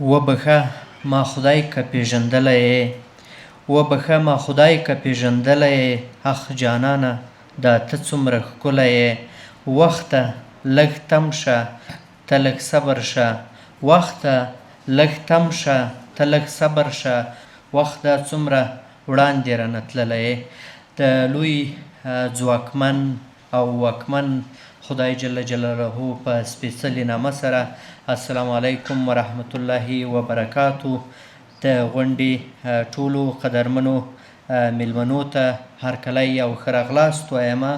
وبخښه ما خدای که پېژندلی یې، وبخښه ما خدای که پېژندلی یې، اخ جانانه دا ته څومره ښکلی یې. وخته لږ تم شه ته لږ صبر شه، وخته لږ تم شه ته لږ صبر شه، وخت دا څومره وړاندې رانه تللی یې. د لوی ځواکمن او واکمن خدای جل جلاله په سپېڅلي نامه سره السلام علیکم ورحمت الله وبرکاتو. د غونډې ټولو قدرمنو میلمنو ته هرکلی او ښه راغلاست وایمه.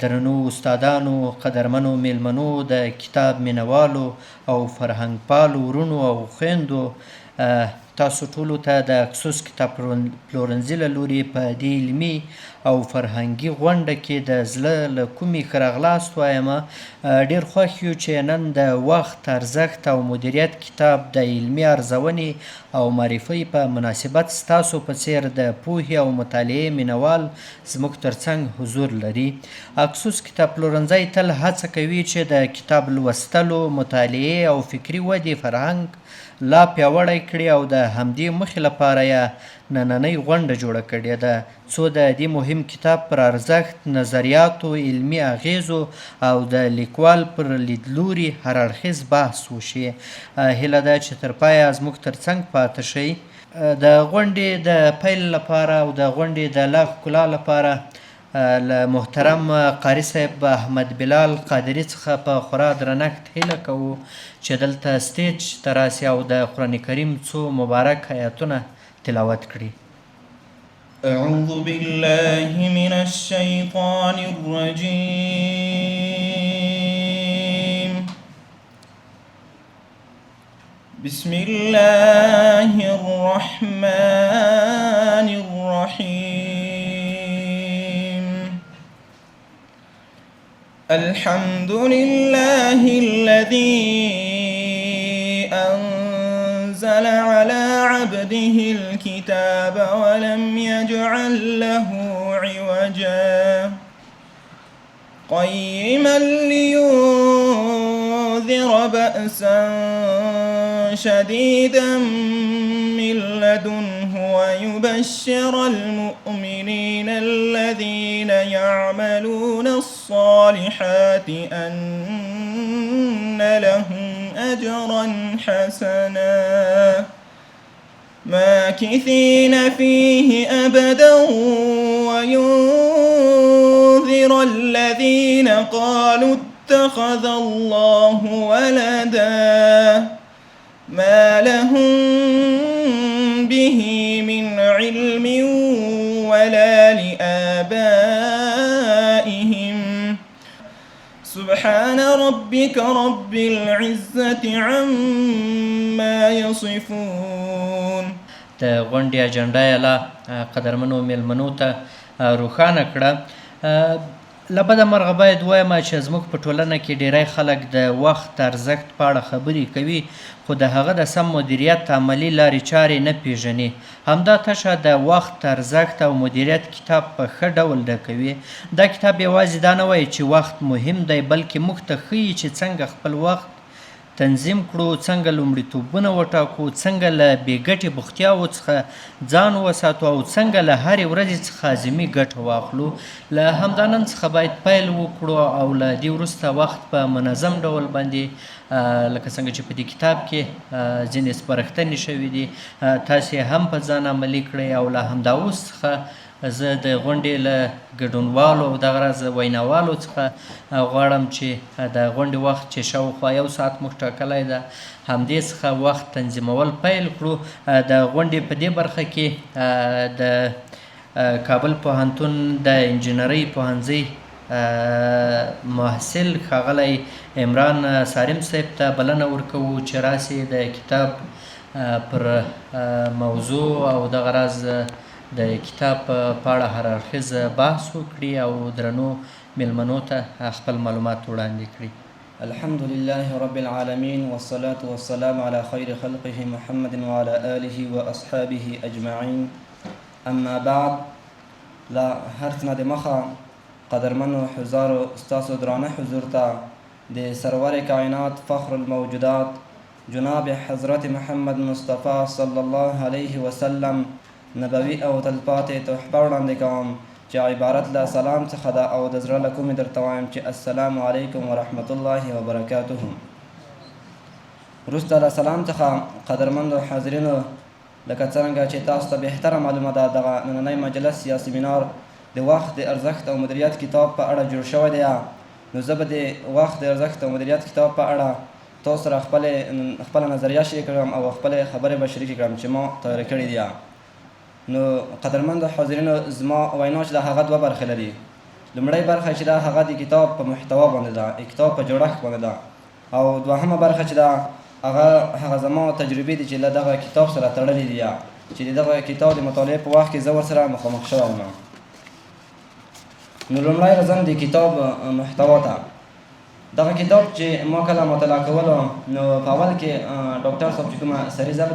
درنو استادانو، قدرمنو میلمنو، د کتاب مینوالو او فرهنګ پالو ورونو او خویندو، تاسو ټولو ته د اکسوس کتاب پلورنځي له لورې په دې علمي او فرهنګي غونډه کې د زړه له کومې ښه راغلاست وایمه. ډېر خوښ یو چې نن د وخت ارزښت او مدیریت کتاب د علمي ارزونې او معرفۍ په مناسبت ستاسو په څېر د پوهې او مطالعې مینوال زموږ ترڅنګ حضور لري. اکسوس کتاب پلورنځی تل هڅه کوي چې د کتاب لوستلو، مطالعې او فکري ودې فرهنګ لا پیاوړی کړي او د همدې موخې لپاره یې نننۍ غونډه جوړه کړې ده څو د دې مهم کتاب پر ارزښت، نظریاتو، علمي اغیزو او د لیکوال پر لیدلوري هر اړخیز بحث وشي. هیله ده چې تر پایه زموږ ترڅنګ پاتې شئ. د غونډې د پیل لپاره او د غونډې د لا ښکلا لپاره له محترم قاري صاحب احمد بلال قادري څخه په خورا درنښت هیله کوو چې دلته سټیج ته راسي او د قرآن کریم څو مبارک آیاتونه تلاوت کړي. اعوذ بالله من الشیطان الرجیم بسم الله الرحمن الرحیم الحمد لله الذي أنزل على عبده الكتاب ولم يجعل له عوجا قيما لينذر بأسا شديدا من لدنه ويبشر المؤمنين الذين يعملون الصالحات أن لهم أجرا حسنا ماكثين فيه أبدا وينذر الذين قالوا اتخذ الله ولدا ما لهم به من علم ولا لآبائهم سبحان ربك رب العزة عما يصفون. د غونډې اجنډا یې لا قدرمنو میلمنو ته روښانه کړه. له بده مرغه باید ووایم چې زموږ په ټولنه کې ډیری خلک د وخت ارزښت په اړه خبرې کوي خو د هغه د سم مدیریت عملي لارې چارې نه پیژني. همدا تشه د وخت ارزښت او مدیریت کتاب په ښه ډول ډکوي. دا کتاب یوازې دا نه وایي چې وخت مهم دی، بلکې موږ ته ښیي چې څنګه خپل وخت تنظیم کړو، څنګه لومړیتوبونه وټاکو، څنګه له بې ګټې بوختیاوو څخه ځان وساتو او څنګه له هرې ورځې څخه اعظمي ګټه واخلو. له همدا نن څخه باید پیل وکړو او له دې وروسته وخت په منظم ډول باندې لکه څنګه چې په دې کتاب کې ځینې سپارښتنې شوي دي تاسې هم په ځان عملي کړئ. او له همدا اوس څخه زه د غونډې له ګډونوالو او دغه راز ویناوالو څخه غواړم چې د غونډې وخت چې شاوخوا 1 ساعت موږ ټاکلی ده همدې څخه وخت تنظیمول پیل کړو. د غونډې په دې برخه کې د کابل پوهنتون د انجینرۍ پوهنځي محصل ښاغلی عمران سالم صاحب ته بلنه ورکوو چې راسي د کتاب پر موضوع او دغه راز د کتاب په اړه هر اړخیز بحث وکړي او درنو میلمنو ته خپل معلومات وړاندې کړي. الحمد لله رب العالمين والصلاة والسلام على خير خلقه محمد وعلى آله وأصحابه أجمعين. أما بعد، لا هرتنا د مخه قدرمنو حضارو استاسو درانه حضور ته د سرور کائنات فخر الموجودات جناب حضرت محمد مصطفی صلی الله علیه وسلم نبوي او تلپاتې تحفه وړاندې کوم چې عبارت له سلام څخه ده او د زړه له کومې درته وایم چې السلام علیکم ورحمت الله وبرکاته. وروسته له سلام څخه قدرمندو حاضرینو، لکه څرنګه چې تاسو ته بهتره معلومه ده دغه نننی مجلس یا سیمینار د وخت د ارزښت او مدیریت کتاب په اړه جوړ شوی دی. نو زه به د وخت د ارزښت او مدیریت کتاب په اړه تاسو سره خپله نظریه شریکه کړم او خپلې خبرې به شریکې کړم چې ما تیار کړي دي. نو قدرمندو حاضرینو، زما وینا چې د هغه دوه برخې لري. لومړۍ برخه چې دا هغه د کتاب په محتوا باندې ده، کتاب په جوړښت باندې ده، او دوهمه برخه چې ده هغه زما تجربې دي چې له دغه کتاب سره تړلې دي، چې د دغه کتاب د مطالعې په وخت کې زه ورسره مخامخ شوی یم. نو لومړی راځم د کتاب محتوا ته. دغه کتاب چې ما کله مطالعه کولو، نو په اول کې ډاکټر صاحب چې کومه سریزه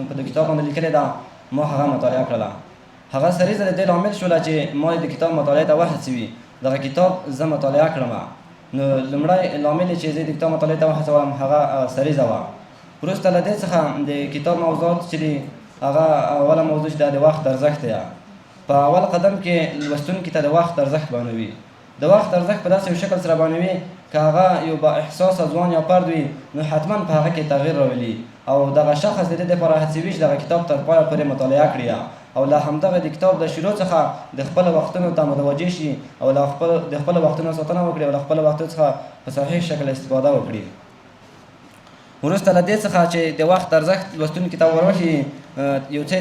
په د کتاب باندې لیکلې ده، ما هغه مطالعه کړله. هغه سریزه د دې لامل شوله چې ما د کتاب مطالعې ته وهڅوي، دغه کتاب زه مطالعه کړم. نو لومړی لامل چې زه د کتاب مطالعې ته وهڅولم هغه سریزه وه. وروسته له دې څخه د کتاب موضوعات چې دي، هغه اوله موضوع چې د وخت ارزښت دی. په اول قدم کې لوستونکي ته د وخت ارزښت بیانوي. د وخت ارزښت په داسې یو شکل سره بیانوي که هغه یو با احساسه ځوان یا فرد وي، نو حتما په هغه کې تغییر راولي، او دغه شخص د دې دپاره هڅوي چې دغه کتاب تر پایه پورې مطالعه کړي، او له همدغه د کتاب د شروع څخه د خپلو وختونو ته متوجه شي، او د خپلو وختونو ساتنه وکړي، او له خپلو وختونو څخه په صحیح شکل استفاده وکړي. وروسته له دې څخه چې د وخت ارزښت لوستونکي ته وروښي، یو څه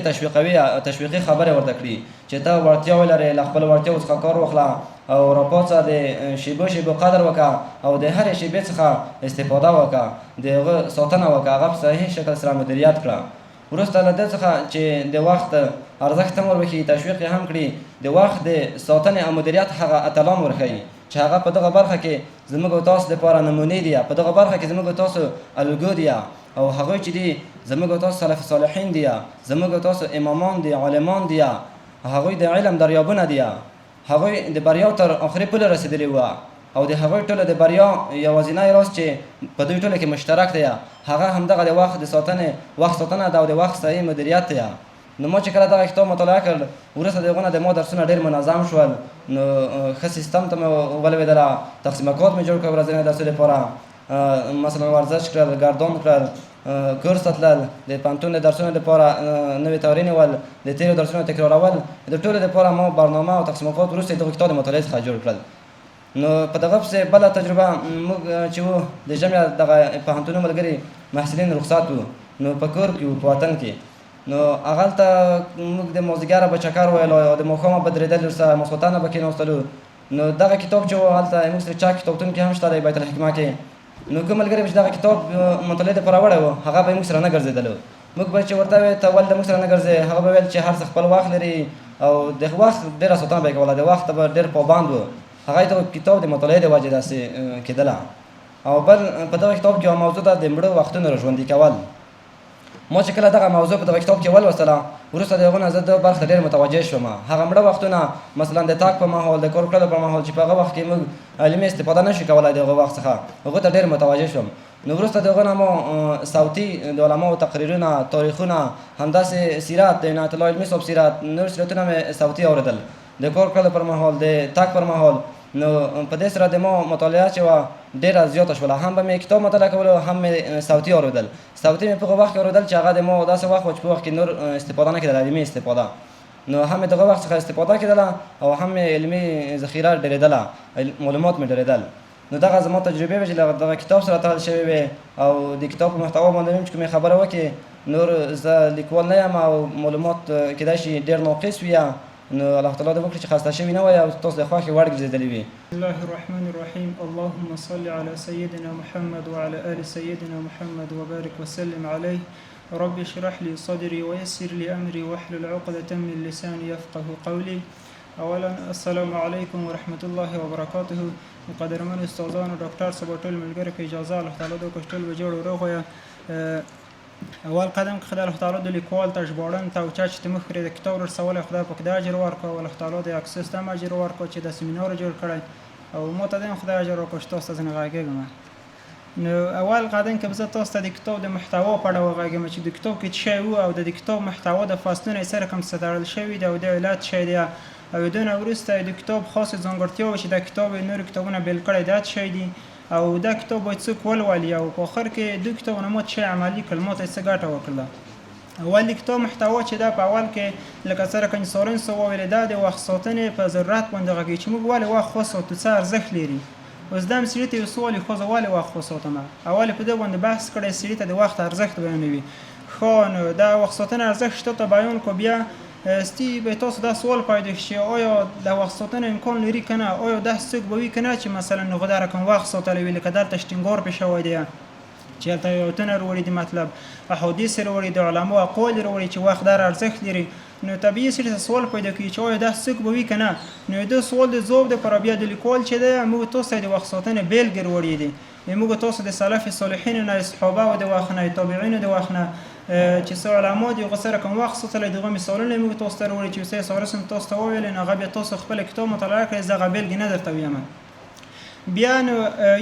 تشویقي خبرې ورته کړي چې ته وړتیا ولرې، له خپلو وړتیاو څخه کار واخله، او راپاڅه، د شیبو قدر وکړه، او د هرې شیبې څخه استفاده وکړه، د هغه ساتنه وکړه، هغه په صحیح شکل سره مدیریت کړه. وروسته له دې څخه چې د وخت ارزښت هم وربښي، تشویق یې هم کړي، د وخت د ساتنې او مدیریت هغه اتلان ورښیي چې هغه په دغه برخه کې زموږ او تاسو دپاره نمونې دي، په دغه برخه کې زموږ او تاسو الګو دي، او هغوی چې دي زموږ او تاسو سلف صالحین دي، زموږ او تاسو امامان دي، عالمان دي، هغوی د علم دریابونه دي، هغوی د بریا تر آخري پوله رسېدلي وه، او د هغوی ټولو د بریا یوازینی راز چې په دوی ټولو کې مشترک دی، هغه همدغه د وخت ساتنه ده او د وخت صحیح مدیریت دی. نو ما چې کله دغه کتاب مطالعه کړ، وروسته د هغو نه د ما درسونه ډېر منظم شول، نو ښه سیستم ته مې ولوېدله، تقسیمه کات مې جوړ کړ ورځني درسونو لپاره، مثلا ورزش کړل، ګردان کړل، کورس ته تلل، د پوهنتون د درسونو لپاره نوې تمرین ول، د تېرو درسونو تکرارول، د ټولو لپاره ما برنامه او تقسیمه کات وروسته دغه کتاب د مطالعې څخه جوړ کړل. نو په دغه پسې بله تجربه موږ چې وو د ژمې دغه پوهنتونو ملګري محصلین رخصت وو، نو په کور کې وو، په وطن کې. نو هغلته موږ د مازدیګره به چکر ویلو، او د ماښامه به درېدل، ورسره ماسخوتنه به کېناستلو. نو دغه کتاب چې وو هلته موږ سره چک کتابتون کې هم شته دی، بیت الحکمه کې. نو کوم ملګري به چې دغه کتاب مطالعې دپاره وړی وو، هغه به موږ سره نه ګرځېدلو. موږ به چې ورته ویل ته ولې د موږ سره نه ګرځې، هغه به ویل چې هر څه خپل وخت لري، او د وخت ډېره ساتنه به یې کوله، د وخت به ډېر پابند و. هغه ته کتاب د مطالعې د وجې داسې کېدله. او بل په دغه کتاب کې یوه موضوع ده، د مړو وختونو راژوندي کول. ما چې کله دغه موضوع په دغه کتاب کې ولوستله، وروسته د هغو نه زه دغه برخې ته ډېر متوجه شوم. هغه مړه وختونه، مثلا د تګ په مهال، د کار کړلو په مهال چې په هغه وخت کې موږ علمي استفاده نه شو کولی د هغه وخت څخه، هغو ته ډېر متوجه شوم. نو وروسته د هغو نه ما صوتي د علماو تقریرونه، تاریخونه، همداسې سیرت، د عنایت الله علمي صاحب سیرت، نور سیرتونه مې صوتي اورېدل د کار کړلو پر مهال، د تګ پر مهال. نو په دې سره د ما مطالعه چې وه ډېره زیاته شوله، هم به مې کتاب مطالعه کولو، هم مې صوتي اورېدل. صوتي مې په هغه وخت کې اورېدل چې هغه د ما داسې وخت و چې په وخت کې نور استفاده نه کېدله، علمي استفاده. نو هم مې دغه وخت څخه استفاده کېدله، او هم مې علمي ذخیره ډېرېدله، معلومات مې ډېرېدل. نو دغه زما تجربې وې چې دغه کتاب سره تړل شوې وې، او د کتاب په محتوا باندې چې کومې خبره وکړي، نور زه لیکوال نه یم، او معلومات کېدای شي ډېر ناقص وي، نو الله تعالی دې وکړي چې خسته شوي نه وای، او تاسو د خوښې وړ ګرځېدلي وي. بسم الله الرحمن الرحيم. اللهم صل على سيدنا محمد وعلى آل سيدنا محمد وبارك وسلم عليه. رب اشرح لي صدري ويسر لي أمري واحلل عقدة من لساني يفقه قولي. اولا السلام علیکم ورحمت الله وبرکاته. قدرمن استادان و ډاکټر صاحب ټول ملګري په اجازه الله تعالی د کوشتل و جوړ وروغه. اول قدم که خدای الله تعالی د لیکوال ته ژباړن ته او چا چې تمخ کړی د کتاب رسوله، خدای پاک د اجر ورکړه، او الله تعالی د اکسس ته اجر ورکړه چې د سیمینار جوړ کړی، او ما ته هم خدای اجر ورکړه چې تاسو ته څنګه غږیږم. نو اول قدم که زه تاسو ته د کتاب د محتوا په اړه وغږیم چې د کتاب کې څه شی وو او د کتاب محتوا د فصلونو سره کوم څه تړل شوي دی او د علت شی دی او دونه وروسته د کتاب خاص ځانګړتیاوې چې د کتاب نور کتابونه بیل کړی دا څه شی دي او دا کتاب باید څوک ولولي او په آخر کې د کتابونه مو څه عملي کلمات څه ګټه وکړه. اول کتاب محتوا چې دا په اول کې لکه سره کني سورن سو ویل دا د وخت ساتنې په ضرورت باندې غږی چې موږ ولې وخت وساتو څه ارزښت لري. اوس دا مسلې ته یو سوال خو زه ولې وخت وساتم اول په دې باندې بحث کړی سړي ته د وخت ارزښت بیانوي. خو نو دا وخت ساتنه ارزښت ته بیان کو بیا ستی به تاسو دا سوال پیدا شي آیا د وخت ساتنه امکان لري کنه آیا دا څوک به وي کنه چې مثلا نو غدا رقم وخت ساتلی وي لکه دلته شټینګور په شوی دی چې هلته یو تنه وروړي د مطلب احادیث وروړي د علماو اقوال وروړي چې وخت در ارزښت لري نو طبیعي سړي سوال پیدا کوي چې آیا دا څوک به وي کنه نو د سوال د ځواب د بیا د لیکوال چې دی موږ تاسو د وخت ساتنه بیلګې وروړي دي موږ تاسو د سلف صالحین نه صحابه او د وخت نه تابعین د وخت نه چې څو علامات یو غسر کوم وخت سره دغه مثالونه موږ تاسو ته وروړي چې څه سره سم تاسو ته ویل نه غبي تاسو خپل کتاب مطالعه کړئ زغه بیلګې نه درته وایم. بیا نو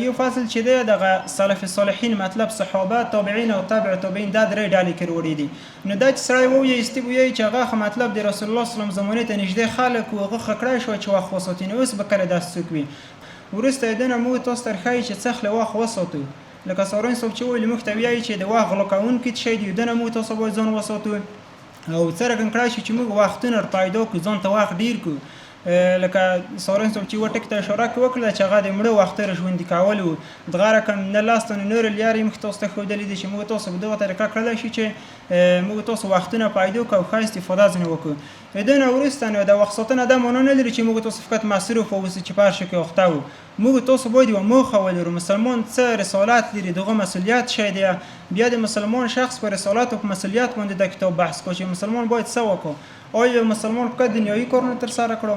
یو فصل چې دی د سلف صالحین مطلب صحابه تابعین او تابع تابعین دا درې ډلې کې وروړي دي. نو دا چې سړی وایي استبوي چې هغه مطلب د رسول الله صلی الله علیه وسلم زمانه ته نږدې خلک او هغه خکړای شو چې وخت وساتین اوس به کله داس څوک وي ورسته دنه موږ تاسو ترخی چې څخله وخت وساتو لکه سورین صاحب چې ویل موږ ته وایي چې د وخت غلقون کې شي دی دنه موږ تاسو به ځان وساتو او څرګند کړای شي چې موږ وختونه پیدا کو ځان ته وخت ډیر کو لکه سورین صاحب چې وټک ته اشاره وکړه چې هغه د مړو وخت ژوند کول او دغه رقم نه لاستون نور لیاري مخ تاسو ته خو دلی چې موږ تاسو په دغه طریقه کړل شي چې موږ تاسو وختونه پیدا کو او ښه استفاده ځنه وکړو. دنه ورستانه د وخت ساتنه د مونږ نه لري چې موږ تاسو فقط مصرف او چې پارشه کې وخت او موږ تاسو باید و موخه ولرو مسلمان څه رسالت لري دغه مسؤلیت شې دی بیا د مسلمان شخص پر رسالت او مسؤلیت باندې د کتاب بحث کوي چې مسلمان باید څه وکړي آیا مسلمان فقط دنیوي کارونه تر سره کړو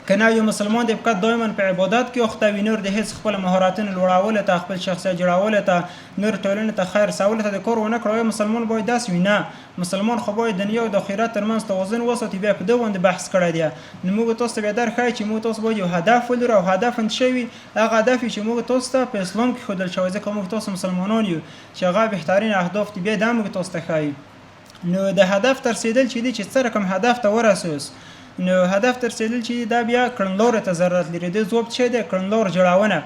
کنه یو مسلمان د فقط دایما په عبادت کې وخت وینور د هیڅ خپل مهارتونو لوړول ته خپل شخصیت جوړول ته نور ټولنه ته خیر سوال ته د کار ونه کړو مسلمان باید داس وینه مسلمان خو باید دنیا او د آخرت ترمنځ توازن وساتي بیا په دوه بحث کړی دی. نو موږ تاسو ته درخای چې موږ تاسو باید یو هدف ولرو او هدف انشوي هغه هدف چې موږ تاسو ته په اسلام کې خودل شوی ځکه موږ تاسو مسلمانان یو چې هغه بهترین اهداف دی بیا د موږ تاسو ته خای. نو د هدف تر رسیدل چې دی چې څه رقم هدف ته ورسوس نو هدف تر رسیدل چې دا بیا کړنلور ته ضرورت لري د ځواب چې د کړنلور جوړونه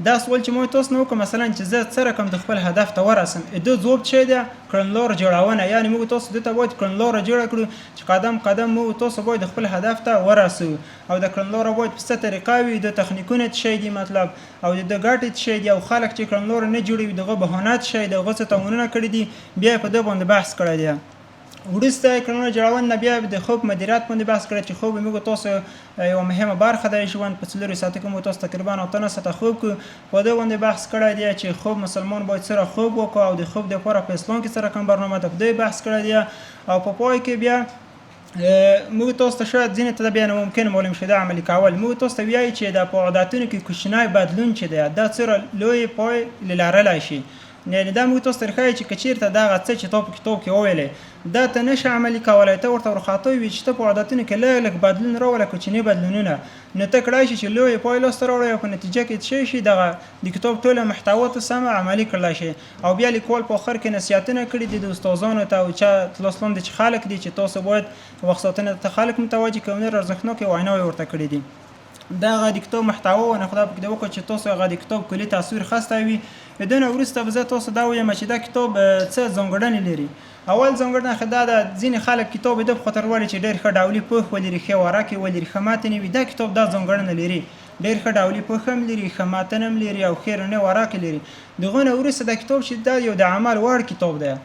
دا سوال چې مو تاسو نو کوم مثلا چې زه څه رقم د خپل هدف ته ورسم د ځواب چې د کړنلور جوړونه یعنی موږ تاسو د ته باید کړنلور جوړ کړو چې قدم قدم مو تاسو باید خپل هدف ته ورسو او د کړنلور باید په څه طریقه وي د تخنیکونه شي دی مطلب او د ګټ شي دی او خلک چې کړنلور نه جوړوي دغه بهانات شي دغه څه تمونه کړی دي بیا په دې باندې بحث کړی دی. ورسته کړنلور جوړونه بیا د خوب مدیریت باندې بحث کړی چې خوب موږ تاسو یو مهمه برخه د ژوند په څلورو ساعتو کې مو تاسو تقریبا 9 ساعته خوب کو په دې باندې بحث کړی دی چې خوب مسلمان باید سره خوب وکړي او د خوب د لپاره په اسلام کې سره کوم برنامه ده په دې بحث کړی دی او په پای کې بیا موږ تاسو ته شاید ځینې ته بیا ممکن معلوم شي د عملي کول موږ تاسو ته وایي چې د عادتونو کې کوچنی بدلون چې دی دا څه لوی پای لرلای شي نه دا موږ تاسو ترخی چې کچیرته دا غڅ چې تاسو کتاب کې وویلې دا ته نشه عملي کولای ته ورته ورخاطوي وي چې ته په عادتونو کې لږ بدلون راوړل کوچنی بدلونونه نه ته کړای شي چې لوی پای لاس راوړي او په نتیجه کې شي دغه د کتاب ټوله محتوا ته سم عملي کړل شي او بیا لیکوال په اخر کې نصيحتونه کړي دي د استادانو ته او چې تلاسلون دي چې خلک دي چې تاسو باید وخت ساتنه ته خلک متوجه کوي ارزښتناک ویناوي ورته کړي دي. دا غو کتاب محتوا نه خدای په دې وکړي چې تاسو غو کتاب کلی تصویر خسته وي دنه ورسته به تاسو دا وایم چې دا کتاب څه ځانګړنې لري. اول ځانګړنه خدای دا ځین خلک کتاب د خطر وړي چې ډېر ښه ډاولي پوښ ولري خو ورکه ولري خماتنه وي دا کتاب دا ځانګړنه لري ډېر ښه ډاولي پوښ هم لري خماتنه هم لري او خیر نه ورکه لري دغه ورسته دا کتاب چې دا یو د عمل وړ کتاب دی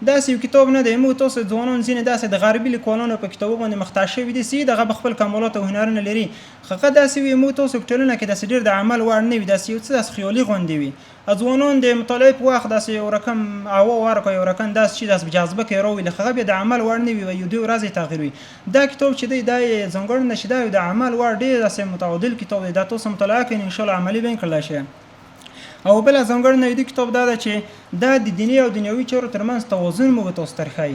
دا یو کتاب نه دی موږ تاسو ځوانان زینې داسې د غربي لیکوالانو په کتابو باندې مختص وي دي سي دغه خپل کمالات او هنرونه لري خغه داسې وي موږ تاسو په ټولنه کې داسې ډېر د عمل وړ نه وي داسې یو څه خیالي غونډې وي ځوانان د مطالعه په وخت داسې یو رقم او ورکه یو رقم داس چې داس جذبه کې راوي لخغه به د عمل وړ نه وي یو دوه ورځې تغیر وي دا کتاب چې دی د ځنګړنه شیدا د عمل وړ ډېر داسې متعادل کتاب دی دا تاسو مطالعه کړئ ان شاء الله عملی بین کړئ شي. او بل ځانګړنه د کتاب دا ده چې دا د دیني او دنیوي چارو ترمنځ توازن موږ تاسو ترخی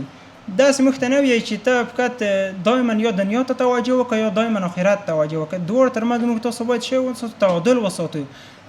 داسې موږ ته نه وایي چې ته فقط دایما یا دنیا ته توجه وکړه یا دایما آخرت ته توجه وکړه. دواړو ترمنځ موږ تاسو باید شی وساتو، تعادل وساتو.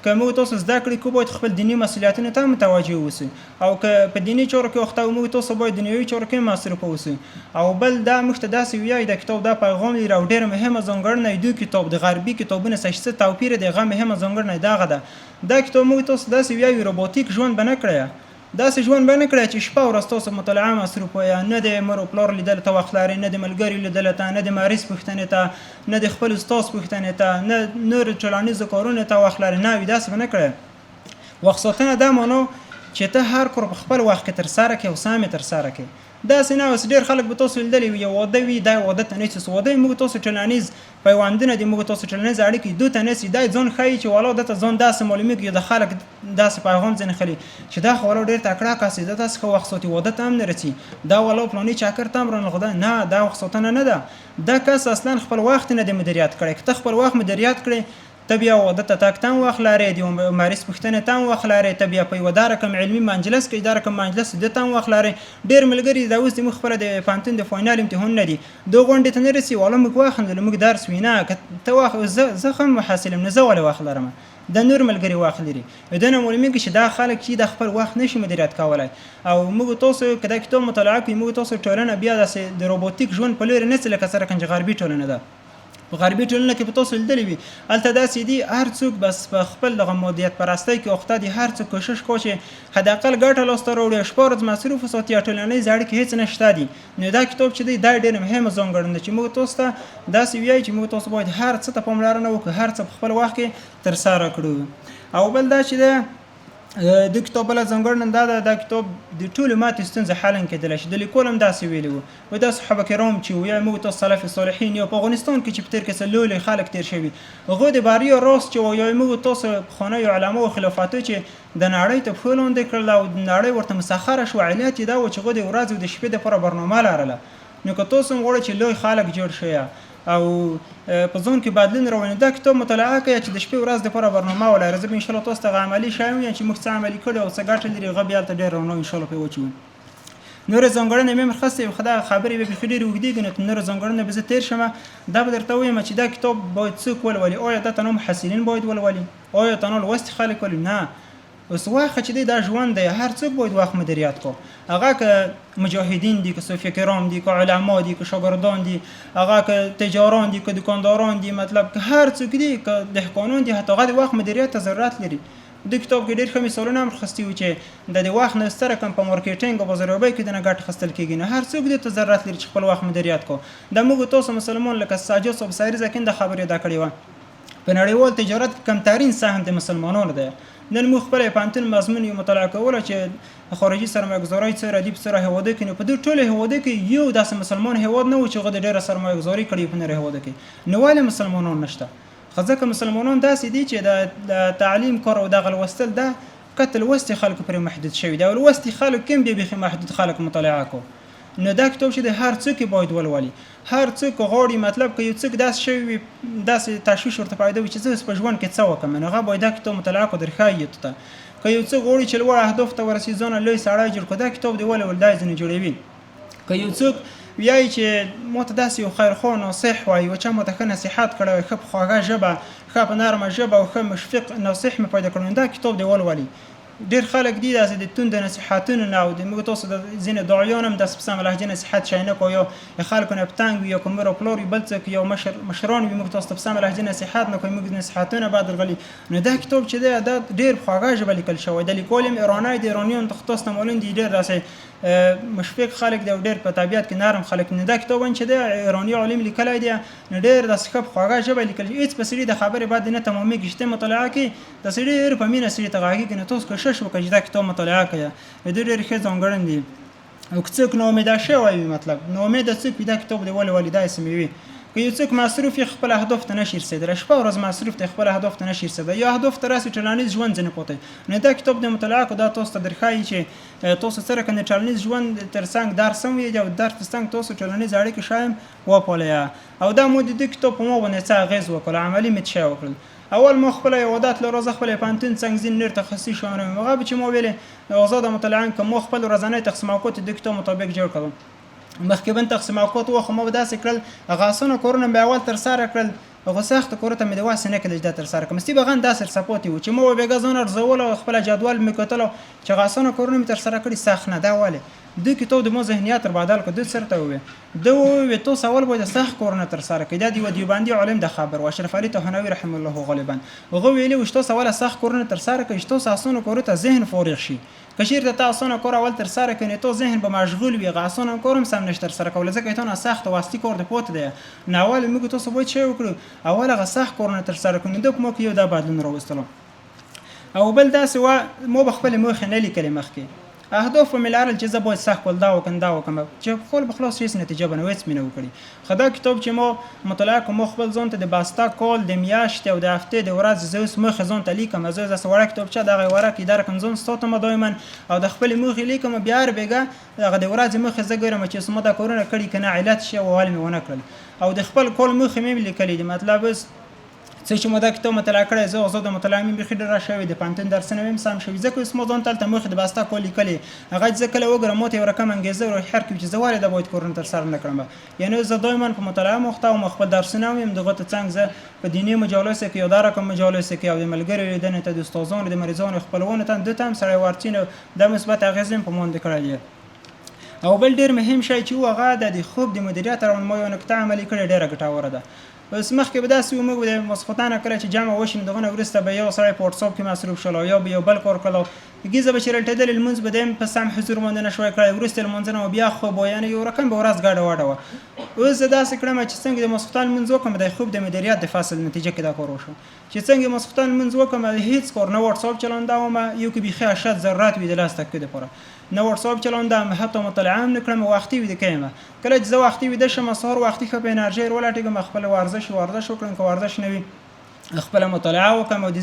که موږ تاسو زده کړې کو باید خپل دینی مسؤلیتونو ته متوجه اوسو، او که په دینی چارو کې وخت او موږ تاسو باید دنیوي چارو کې مصروف اوسو. او بل دا موږ ته داسې وایي د کتاب دا پیغام لري او ډېر مهمه ځانګړنه دی کتاب د غربي کتابونو سره توپیر دی. هغه مهمه ځانګړنه دغه ده. دا کتاب موږ تاسو داسې وایي روبوټیک ژوند به نه کړی، داسې ژوند به نه کړی چې شپه ورځ تاسو مطالعه مصروف وایه، نه د مور او پلار لیدلو ته وخت لرئ، نه د ملګري لیدلو ته، نه د مریض پوښتنې ته، نه د خپل استاد پوښتنې ته، نه نور ټولنیزو کارونو ته وخت لرئ. نه داسې به نه کړی. وخت ساتنه دا معنی چې ته هر کار په خپل وخت کې ترسره کړې او سم یې ترسره کړې. داسې نه اوس ډېر خلک به تاسو لیدلي وي یو واده وي، دا واده ته نه چې واده موږ تاسو ټولنیز پیوندونه دي، موږ تاسو ټولنیز اړیکې دوی ته نه سي دا ځان ښایي چې والا دته ځان داسې معلومیږي د خلک داسې پیغام ځنې خلي چې دا خو والا ډېر تکړه کس دی، دا داسې ښه وخت ساتي، واده ته هم نه رسي، دا والا پلاني چکر ته هم رانغده. نه دا وخت ساتنه نه ده. دا کس اصلا خپل وخت نه دی مدیریت کړی. که ته خپل وخت مدیریت کړې ته بیا واده ته تګ ته هم وخت لرې، د مریض پوښتنې ته هم وخت لرې، ته بیا په یوه دا رقم علمي مجلس کې دا رقم مجلس دې ته هم وخت لرې. ډېر ملګري دا اوس زموږ خپله د پوهنتون د فاینال امتحانونه دي، دغه غونډې ته نه رسي والا موږ واخلو موږ درس وي. نه که ته زه ښه محصل یم نو زه ولې وخت لرم؟ د نور ملګري وخت لري. د نه معلومیږي چې دا خلک چې د خپل وخت نشي مدیریت کولی. او موږ تاسو که دا کتاب مطالعه کړئ موږ تاسو ټولنه بیا داسې د روبوټیک ژوند په لورې نه ځي لکه څرنګه چې غربي ټولنه ده. په غربي ټولنه کې په تاسو لیدلی وي هلته داسې دي هر څوک بس په خپل دغه مادیت پرستۍ کې اخته دي، هر څوک کوشش کوي چې حداقل ګټه لاسته راوړي، شپه ورځ مصروف وساتي، ټولنیز اړیکې هېڅ نشته دي. نو دا کتاب چې دی دا ډېره مهمه ځانګړنه ده چې موږ تاسو ته داسې وایي چې موږ تاسو باید هر څه ته پاملرنه وکړو، هر څه په خپل وخت کې ترسره کړو. او بل دا چې ده د کتاب بله ځانګړنه دا ده، دا کتاب د ټولو ماتې ستونزې حل کېدلی شي. د لیکوال هم داسې ویلي وو وایي دا صحابه کرام چې وو یا موږ تاسو سلف صالحین یا په افغانستان کې چې په تېر کې څه لوی خلک تېر شوي هغوی د بریا راز چې وو یا موږ تاسو پخوانیو علماو او خلافتو چې د نړۍ ته پښو لاندې کړل او د نړۍ ورته مسخره شو، علت یې دا و چې هغوی د ورځې او د شپې دپاره برنامه لرله. نو که تاسو هم غواړئ چې لوی خلک جوړ شئ او په ځان کې بدلون راوړئ، دا کتاب مطالعه کړئ چې د شپې ورځ دپاره برنامه ولرئ. زه به انشاءالله تاسو ته عملي شی ویم چې موږ څه عملي کړي او څه ګټه لري هغه بیا هلته ډېر رڼا انشاءالله پرې واچوو. نورې ځانګړنې مې مرخصتې خدای خبرې به بیخي ډېرې اوږدېږي نو نورې ځانګړنې به زه تېر شم. دا به درته ووایم چې دا کتاب باید څوک ولولي. آیا دا تنها محصلین باید ولولي؟ آیا تنها لوستي خلک ولولي؟ نه. اوس وخت چې دی دا ژوند دی هر څوک باید وخت مدیریت کو. هغه که مجاهدین دي، که صوفیه کرام دي، که علما دي، که شاګردان دي، هغه که تجاران دي، که دکانداران دي، مطلب که هر څوک دي، که دهقانان دي، حتی هغه د وخت مدیریت ته ضرورت لري. د کتاب کې ډېر ښه مثالونه هم راخیستي وو چې د وخت نه ستره کم په مارکیټینګ او بازاریابۍ کې دنه ګټه اخیستل کېږي. نه هر څوک دې ته ضرورت لري چې خپل وخت مدیریت کو. د موږ تاسو مسلمان لکه ساجد صاحب سایري زکین د خبرې ادا کړې وه په نړیوال تجارت کې کمترین سهم د مسلمانانو دی. نن موږ خپل پوهنتون مضمون یو مطالعه کوله چې خارجي سرمایه‌ګذارۍ څه ردیف سره هیوادو کې نو په دې ټولو هیوادو کې یو داسې مسلمان هیواد نه و چې هغه د ډېره سرمایه‌ګذاري کړې په نړۍ هیوادو کې. نو ولې مسلمانان نشته؟ ځکه مسلمانان داسې دي چې د تعلیم کار او دغه لوستل ده فقط لوستي خلکو پرې محدود شوي دي او لوستي خلک کوم دي بیخي محدود خلک مطالعه کو. نو دا کتاب چې د هر څوک باید ولولي. هر څوک غواړي مطلب که یو څوک داسې شوی داسې تشویش ورته پیدا وي چې زه په ژوند کې څه وکړم نو هغه باید دا کتاب مطالعه کو درښایي ته. که یو څوک غواړي چې لوړ اهداف ته ورسي ځان لوی سړی جوړ کړي دا کتاب دی ولول دا ځینې جوړوي. که یو څوک وایي چې ما ته داسې یو خیرخواه ناصح وایي و چا ما ته ښه نصیحت کړی وي ښه په خوږه ژبه ښه په نرمه ژبه او ښه مشفق ناصح مې پیدا کړی دا کتاب دی ولولي. ډېر خلک دي داسې د توند نصیحتونو نه او د موږ تاسو د ځینې داعیان هم داسې په سمه لهجه نصیحت شی نه کوي یا خلکو نه په تنګ وي یا که مور او پلار وي بل څوک یا مشران وي موږ تاسو ته په سمه لهجه نصیحت نه کوي موږ نصیحتونه بعد غلي. نو دا کتاب چې دی دا ډېر په خوږه ژبه لیکل شوی د لیکوال هم ایرانی د ایرانیانو تاسو ته معلوم دي ډېر داسې مشفق خلک دی او ډېر په طبیعت کې نرم خلک. نه دا کتاب چې دی ایرانی عالم لیکلی دی نو ډېر داسې ښه په خوږه ژبه لیکل هېڅ په سړي د خبرې بعد نه تمامېږي چې ته مطالعه کړې د سړي ډېر په مینه سړي ته غږېږي نو تاسو کوشش وکړئ چې دا کتاب مطالعه کړئ. د ډېر ښه ځانګړنې دي او که څوک ناامیده شوی وي مطلب ناامیده څوک وي دا کتاب دی ولولي دا اسم وي. که یو څوک مصروف یې خپل اهداف ته نشي رسېدلی شپه ورځ مصروف دی خپل اهداف ته نشي رسېدلی یا اهداف ته راسي ټولنیز ژوند ځینې پاتې نو دا کتاب د مطالعه کو دا تاسو ته درښایي چې تاسو سره که د ټولنیز ژوند تر څنګ درس هم وي او درس تر څنګ تاسو ټولنیز اړیکې شی هم وپالئ. او دا مو د دې کتاب په ما باندې څه اغېز وکړل عملي مې څه شی وکړل. اول ما خپل یو عادت لرم زه خپل پوهنتون څنګه ځین نور تخصصي شوم هغه به چې ما ویلې آزاد مطالعه کوم ما خپل ورځنی تقسیم اوقات د کتاب مطابق جوړ کړم. مخکې بن تقسیم اوقات وخت مو داسې کړل هغه اسونه کورونه به اول تر سره کړل هغه سخت کور ته مې د واسه نه کړل د تر سره کوم ستې بغان داسې سپورټ و چې مو به غزون ارزول او خپل جدول مې کتل چې غاسونه کورونه تر سره کړی سخت نه دا واله د کتاب د مو ذهنیت تر بدل کو د سرته وې دو تو سوال به د سخت کورونه تر سره کړي د دیوبندي عالم د خبر او اشرف علي طحنوي رحم الله غالبا هغه ویلي وشتو سوال سخت کورونه تر سره کړي شتو اسونه کور ته ذهن فارغ شي کشیر ته اسونه کور اول تر سره کړي تو ذهن به مشغول وي غاسونه کورم سم نشتر سره کول ځکه ته سخت واسطي کور د پوت دی ناول موږ ته سبوت شي وکړو اول غ سخت کورونه تر سره کړي د کوم یو د بدلون راوستلو او بل داسې و مو بخپل مخ نه لیکل مخکې اهداف ملار الجزا باید سخت کول دا وکم چې خپل بخلاص هیڅ نتیجه بنويت مینه وکړي خدا کتاب چې مو مطالعه کوم خپل ځون ته د باستا کول د میاشت او د هفته د ورځ زوس مخ ځون ته لیکم از سوړه کتاب چې دغه ورکه در کوم ځون ستوته دایما او د خپل مخ لیکم بیا ربګه دغه د ورځ مخ زګرم چې سم د کورونه کړي کنه علت شی او عالم ونه کړل او د خپل کول مخ مې لیکلي د مطلب چې مو دا کتاب مطالعه کړی زه د مطالعه مې بخیر را شوی د پانتن درسونه مې سم شوی ځکه اسمو ځان تل مخ د باستا کولی کلی هغه ځکه له وګره مو ته ورکم انګیزه او هر کی چې زواله د باید کورن تر سر نه کړم یعنی زه دایما په مطالعه مخته او مخبر درسونه مې دغه ته څنګه زه په دینی مجالس کې یو دار کوم مجالس کې او د ملګری لیدنه ته د استادانو د مریضانو خپلونه ته د تام سره ورتینو د مثبت اغیزم په مونږ کړی او بل ډیر مهم شی چې هغه د خوب د مدیریت روان مو یو نقطه عملی کړی ډیره ګټوره ده بس مخکې به داسې ومو د مسخوتانه کړی چې جمع وشین دغه ورسته به یو سړی په واتساپ کې مصروف شول یا به یو بل کار کړو گیزه به چیرل تدل المنز بدیم په سم حضور مونږ نه شوي کړی ورسته المنز نه بیا خو بو یعنی یو رقم به ورځ گاډه واډه اوس داسې کړم چې څنګه د مسخوتان منځ وکم د خوب د مدیریت د فاصل نتیجه کې دا کار وشو چې څنګه مسخوتان منځ وکم هیڅ کار نه واتساپ چلانداوم یو کې بخي اشد ذرات وی د لاس تک د پره نه واتساپ چلاندم حتی مطالعه هم نکړم وختي وی د کیمه کله چې زه وختي وی د شم سهار وختي خپ انرژي ولټګم خپل ورزش وکړم که ورزش نوي خپل مطالعه وکم او د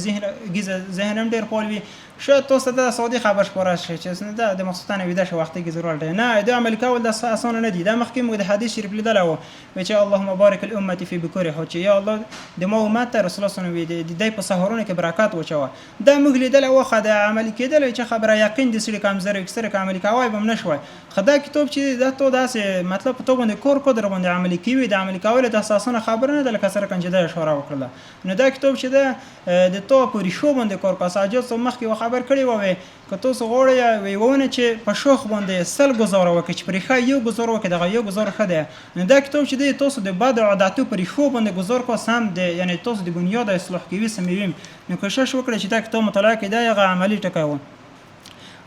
ذهنم ډیر پول وي شاید تاسو ته سعودي خبر خبره شي چې د مقصدانه ویده شو وختي کې ضرورت نه د عمل کول د اسانه نه دي دا مخکې موږ د حدیث شریف لیدل او چې اللهم بارک الامه فی بکورها چې یا الله د مو امت رسول الله صلی الله علیه و آله په سحرونه کې برکات وچوه دا موږ لیدل او خدای عمل کېدل چې خبره یقین د سړي کمزوري اکثر عمل کوي به نشوي خدای کتاب چې دا تو داسې مطلب په تو باندې کور کو در باندې عمل کوي د عمل کول د اساسونه خبره نه د کسر کنجده اشاره وکړه نو دا کتاب چې د تو په ریشو باندې کور کاساجو سم مخکې خبر کړی وای که تاسو غوړی ویونه چې په شوخ باندې سل گزاره وکړي چې پرې یو گزار وکړي دغه یو گزار خده نه دا کتاب چې د تاسو د بد عادتو پرې خو باندې گزار کو سم دی یعنی تاسو د بنیاد اصلاح کوي سمویم نو کوشش وکړئ چې دا کتاب مطالعه کړئ دا یو عملی ټکاو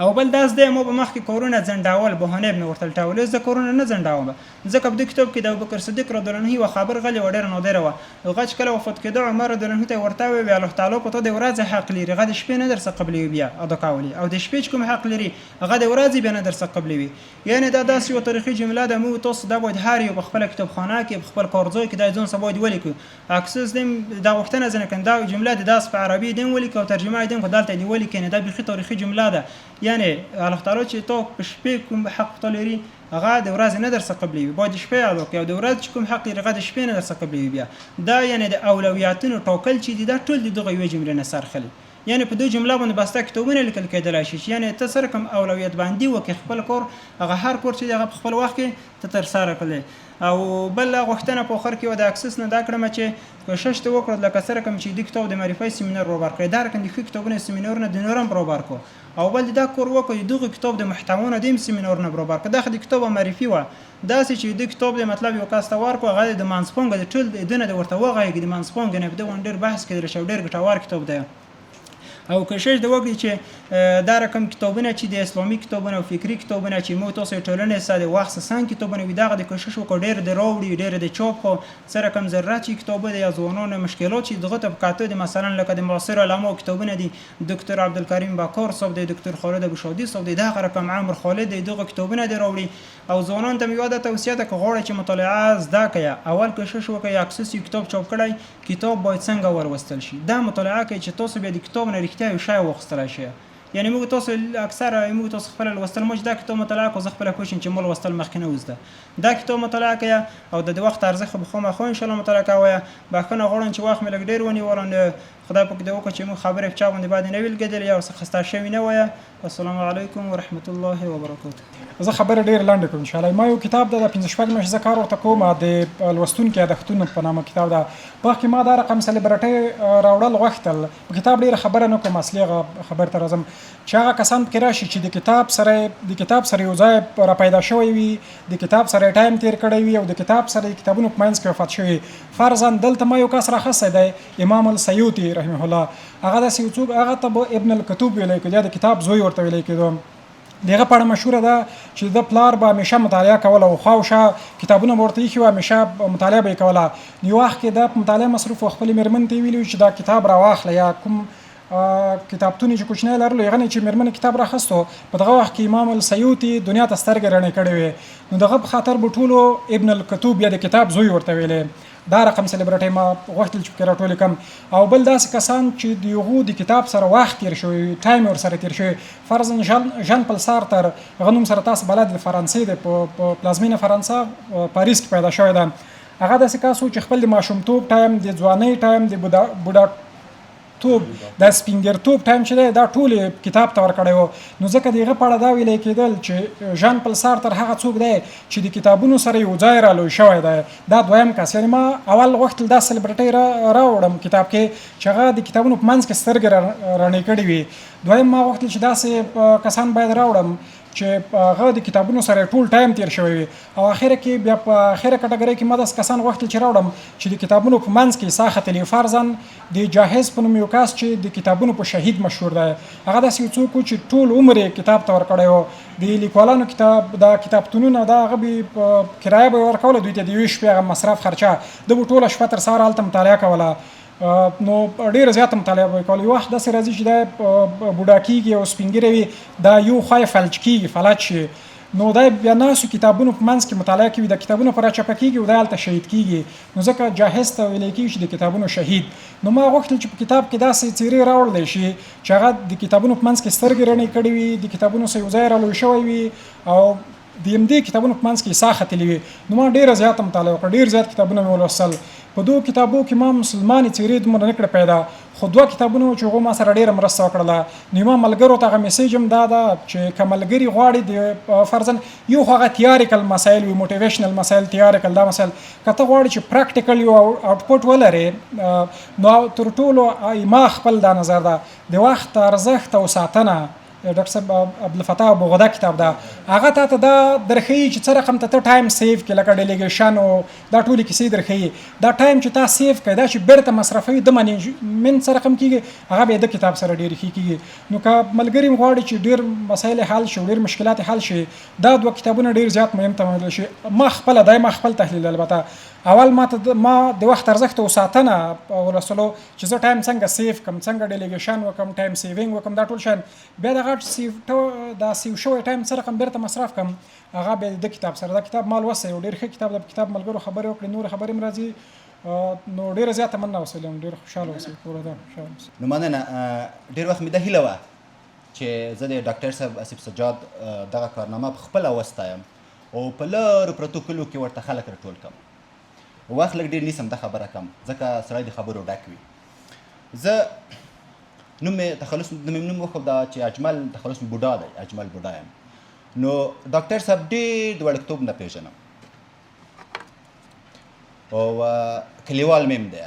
او بل داس د مو په مخ کې کورونه زنداول بهانه ابن ورتل ټاول ز کورونه نه زنداوم ځکه په کتاب کې د ابوبکر صدیق رضی الله عنه خبر غلی وړر نو دیره و غچ کله وفات کړه عمر رضی الله عنه ته ورته وی الله تعالی په تو د ورځ حق لري غد شپې نه درس قبلي بیا ادا کاولي او د شپې کوم حق لري غد ورځ بیا نه درس قبلي وي یعنی دا داسې یو تاریخي جمله ده مو تاسو د باید هر یو په خپل کتابخانه کې خپل کارځای کې د ځون سبا دی ولیکو اکسس دیم دا وختنه ځنه کنده جمله د داس په عربي دیم ولیکو ترجمه دیم خدالته دی ولیکو نه دا بخي تاریخي جمله ده یعنی الله تعالی چې تو په شپې کوم حق تلري هغه د ورځ نه درس قبلي باید شپې ادا کوي او د ورځ کوم حق لري د شپې نه درس قبلي بیا دا یعنی د اولویاتونو ټاکل چې دا ټول دغه یو جمله نه سرخلي یعنی په دوه جمله باندې باسته کتابونه لیکل کېدل شي یعنی ته سره کوم اولویت باندې وکي خپل کور هغه هر کور چې هغه خپل وخت کې ته تر سره کړي او بل غوښتنه په اخر کې و د اکسس نه دا کړم چې کوشش ته وکړل لکه سره کوم چې د کتاب د معرفت سیمینار روبر کړی دا کوم د کتابونو سیمینار نه د نورم روبر کو او بل دا کور وکړي دغه کتاب د محتوونه د سیمینار نه روبر کړه دا د کتاب معرفي و دا چې د کتاب د مطلب یو کاستوار کو غاړي د مانسپونګ د ټول د نه د ورته وغایي د مانسپونګ نه په ډېر بحث کې درشو ډېر ګټور کتاب دی او کوشش د وکړي چې دا رقم کتابونه چې د اسلامي کتابونه او فکری کتابونه چې مو تاسو ټولنې ساده وخت سان کتابونه وي دغه د کوشش وکړ ډېر د راوړي ډېر د چاپ خو سره کم ذرات کتابونه د ځوانانو مشکلات چې دغه ته کاته د مثلا لکه د معاصر علماء کتابونه دي دکتور عبدالکریم باکار صاحب د دکتور خالد ابو شادی صاحب دغه رقم عمر خالد دغه کتابونه د راوړي او ځوانان ته میواده توصیه ده که غواړي چې مطالعه زده کړي اول کوشش وکړي اکسس کتاب چاپ کړئ کتاب باید څنګه وروستل شي دا مطالعه کوي چې تاسو به د کتاب نه رښتیا یو شی وخستل شي یعنی موږ تاسو اکثر موږ تاسو خپل وستل موږ دا کتاب مطالعه کو زه خپل کوشش چې مول وستل مخکنه وزده دا کتاب مطالعه کوي او د وخت ارزښت خو ان شاء الله مطالعه کوي باکنه غواړم چې وخت ملګ ډیر ونی ورن خدای پاک دې وکړي چې موږ خبرې په چا باندې باید نه وي لګېدلې یا ورڅخه خسته شوي نه وایه. السلام علیکم ورحمت الله وبرکاته. زه خبره ډېر لنډه کوم انشاءالله. ما یو کتاب ده د 15 میاشتې زه کار ورته کوم د لوستونکي یادښتونه په نامه کتاب ده. په وخت کې ما دا رقم سلیبریټۍ راوړل غوښتل. په کتاب ډېره خبره نه کوم، اصلي هغه خبرې ته راځم چې هغه کسان پکې راشي چې د کتاب سره یو ځای را پیدا شوی وي، د کتاب سره ټایم تیر کړی وي او د کتاب سره د کتابونو په منځ کې وفات شوي. فرضاً دلته ما یو کس راخستی دی امام السیوطي رحمه الله، هغه داسې یو څوک، هغه ته به ابن الکتوب ویلی کېدو یا د کتاب زوی ورته ویلی کېدو. د هغه په اړه مشهوره ده چې د پلار به همیشه مطالعه کوله او خواوشا کتابونه به ورته ایښي وو، همیشه مطالعه به یې کوله. یو وخت کې د مطالعه مصروف و، خپلې مېرمن ته یې ویلي چې دا کتاب راواخله یا کوم کتابتون چې کوچنی لرلو هغه نه چې مېرمنې کتاب راخیستو. په دغه وخت کې امام السیوطي دنیا ته سترګې رڼې کړې وې، نو دغه په خاطر به ټولو ابن الکتوب یا د کتاب زوی ورته ویلی. دا رقم سلیبریټۍ ما غوښتل چې پکې راټولې کړم. او بل داسې کسان چې د هغو د کتاب سره وخت تېر شوی، ټایم یې ورسره تېر شوی، فرضاً ژان پل سارتر، هغه نوم سره تاسو بلد، د فرانسې دی، په پلازمینه فرانسه پاریس کې پیدا شوی ده. هغه داسې کس و چې خپل د ماشومتوب ټایم، د ځوانۍ ټایم، د بوډا توب، د سپینګرتوب ټایم چې دی دا ټول کتاب ته ورکړی و. نو ځکه د هغه په اړه دا ویلی کېدل چې ژان پل سارتر هغه څوک دی چې د کتابونو سره یو ځای رالوی شوی دی. دا دویم کس. یعنې ما اول غوښتل دا سلیبریټۍ راوړم کتاب کې چې هغه د کتابونو په منځ کې سترګې رڼې کړې وي. دویم ما غوښتل چې داسې کسان باید راوړم چې هغه د کتابونو سره ټول ټایم تیر شوی وي. او اخره کې بیا په اخره کټګورۍ کې ما داسې کسان غوښتل چې راوړم چې د کتابونو په منځ کې ساه ختلي. فرضاً د جاهز په نوم یو کس چې د کتابونو په شهید مشهور دی، هغه داسې یو څوک و چې ټول عمر یې کتاب ته ورکړی و. د لیکوالانو دا کتابتونونه دا هغه به په کرایه به یې ورکوله دوی ته، د یوې شپې هغه مصرف خرچه ده به ټوله شپه تر سهاره هلته مطالعه کوله. نو ډېره زیاته مطالعه به یې کوله. یو وخت داسې راځي چې دا بوډا کېږي او سپین ږیری وي، دا یو خوا یې فلج کېږي، فلج شي، نو دا بیا ناسو کتابونو په منځ کې مطالعه کوي، د کتابونو په راچاپه کېږي او دا هلته شهید کېږي. نو ځکه جاهز ته ویلی کېږي چې د کتابونو شهید. نو ما غوښتل چې په کتاب کې داسې څېرې راوړلی شي چې هغه د کتابونو په منځ کې سترګې رڼې کړې وي، د کتابونو سره یو ځای رالوی شوی وي او د همدې کتابونو په منځ کې ساه ختلې وي. نو ما ډېره زیاته مطالعه وکړه، ډېر زیات کتابونه مې ولوستل. په دوه کتابو کې ما مسلمانې څېرې دومره نه کړه پیدا، خو دوه کتابونه چې هغو ما سره ډېره مرسته وکړله. نو ما ملګرو ته هغه میسیج هم دا ده چې که ملګري غواړي د فرضاً یو خو هغه تیاریکل مسایل وي، موټیویشنل مسایل، تیاریکل دا مسایل، که ته غواړي چې پراکټیکل یو آوټپوټ ولرې، نو تر ټولو ما خپل دا نظر ده د وخت ارزښت او ساتنه. ډاکټر صاحب عبدالفتاح ابوغدا کتاب ده، هغه تا ته دا درښیي چې څه رقم ته ټایم سیف کړي، لکه ډیلیګیشن او دا ټولې کیسې درښیي. دا ټایم چې تا سیف کړي دا چې بیرته مصرفوي د من څه رقم کېږي، هغه بیا د کتاب سره ډېر ښه کېږي. نو که ملګري غواړي چې ډېر مسایل حل شي، ډېر مشکلات حل شي، دا دوه کتابونه ډېر زیات مهم تمایل شي. ما خپل تحلیل، البته اول ما د وخت ارزښت او ساتنه ولوستلو چې زه ټایم څنګه سیف کړم، څنګه ډیلیګیشن وکړم، ټایم سیوینګ وکړم، دا ټول شیان. بیا دغه دا سیو شوی ټایم څه رقم بیرته مصرف کړم، هغه بیا د کتاب سره. دا کتاب ما لوستی یو ډېر ښه کتاب ده. په کتاب ملګرو خبرې وکړې، نور خبرې هم راځي. نو ډېره زیاته مننه وسلم، ډېر خوشحاله اوسئ. نو مننه. ډېر وخت مې دا هیله وه چې زه د ډاکټر صاحب اسیف سجاد دغه کارنامه په خپله وستایم او په لرو پرتو کلیو کې ورته خلک راټول کړم. وخت لږ ډېر نیسم دا خبره کم، ځکه سړی د خبرو ډک وي. زه نوم مې نوم وښود دا چې اجمل تخلص مې بوډا دی، اجمل بوډا یم. نو ډاکټر صاحب ډېر د وړکتوب نه پېژنم او کلیوال مې هم دی.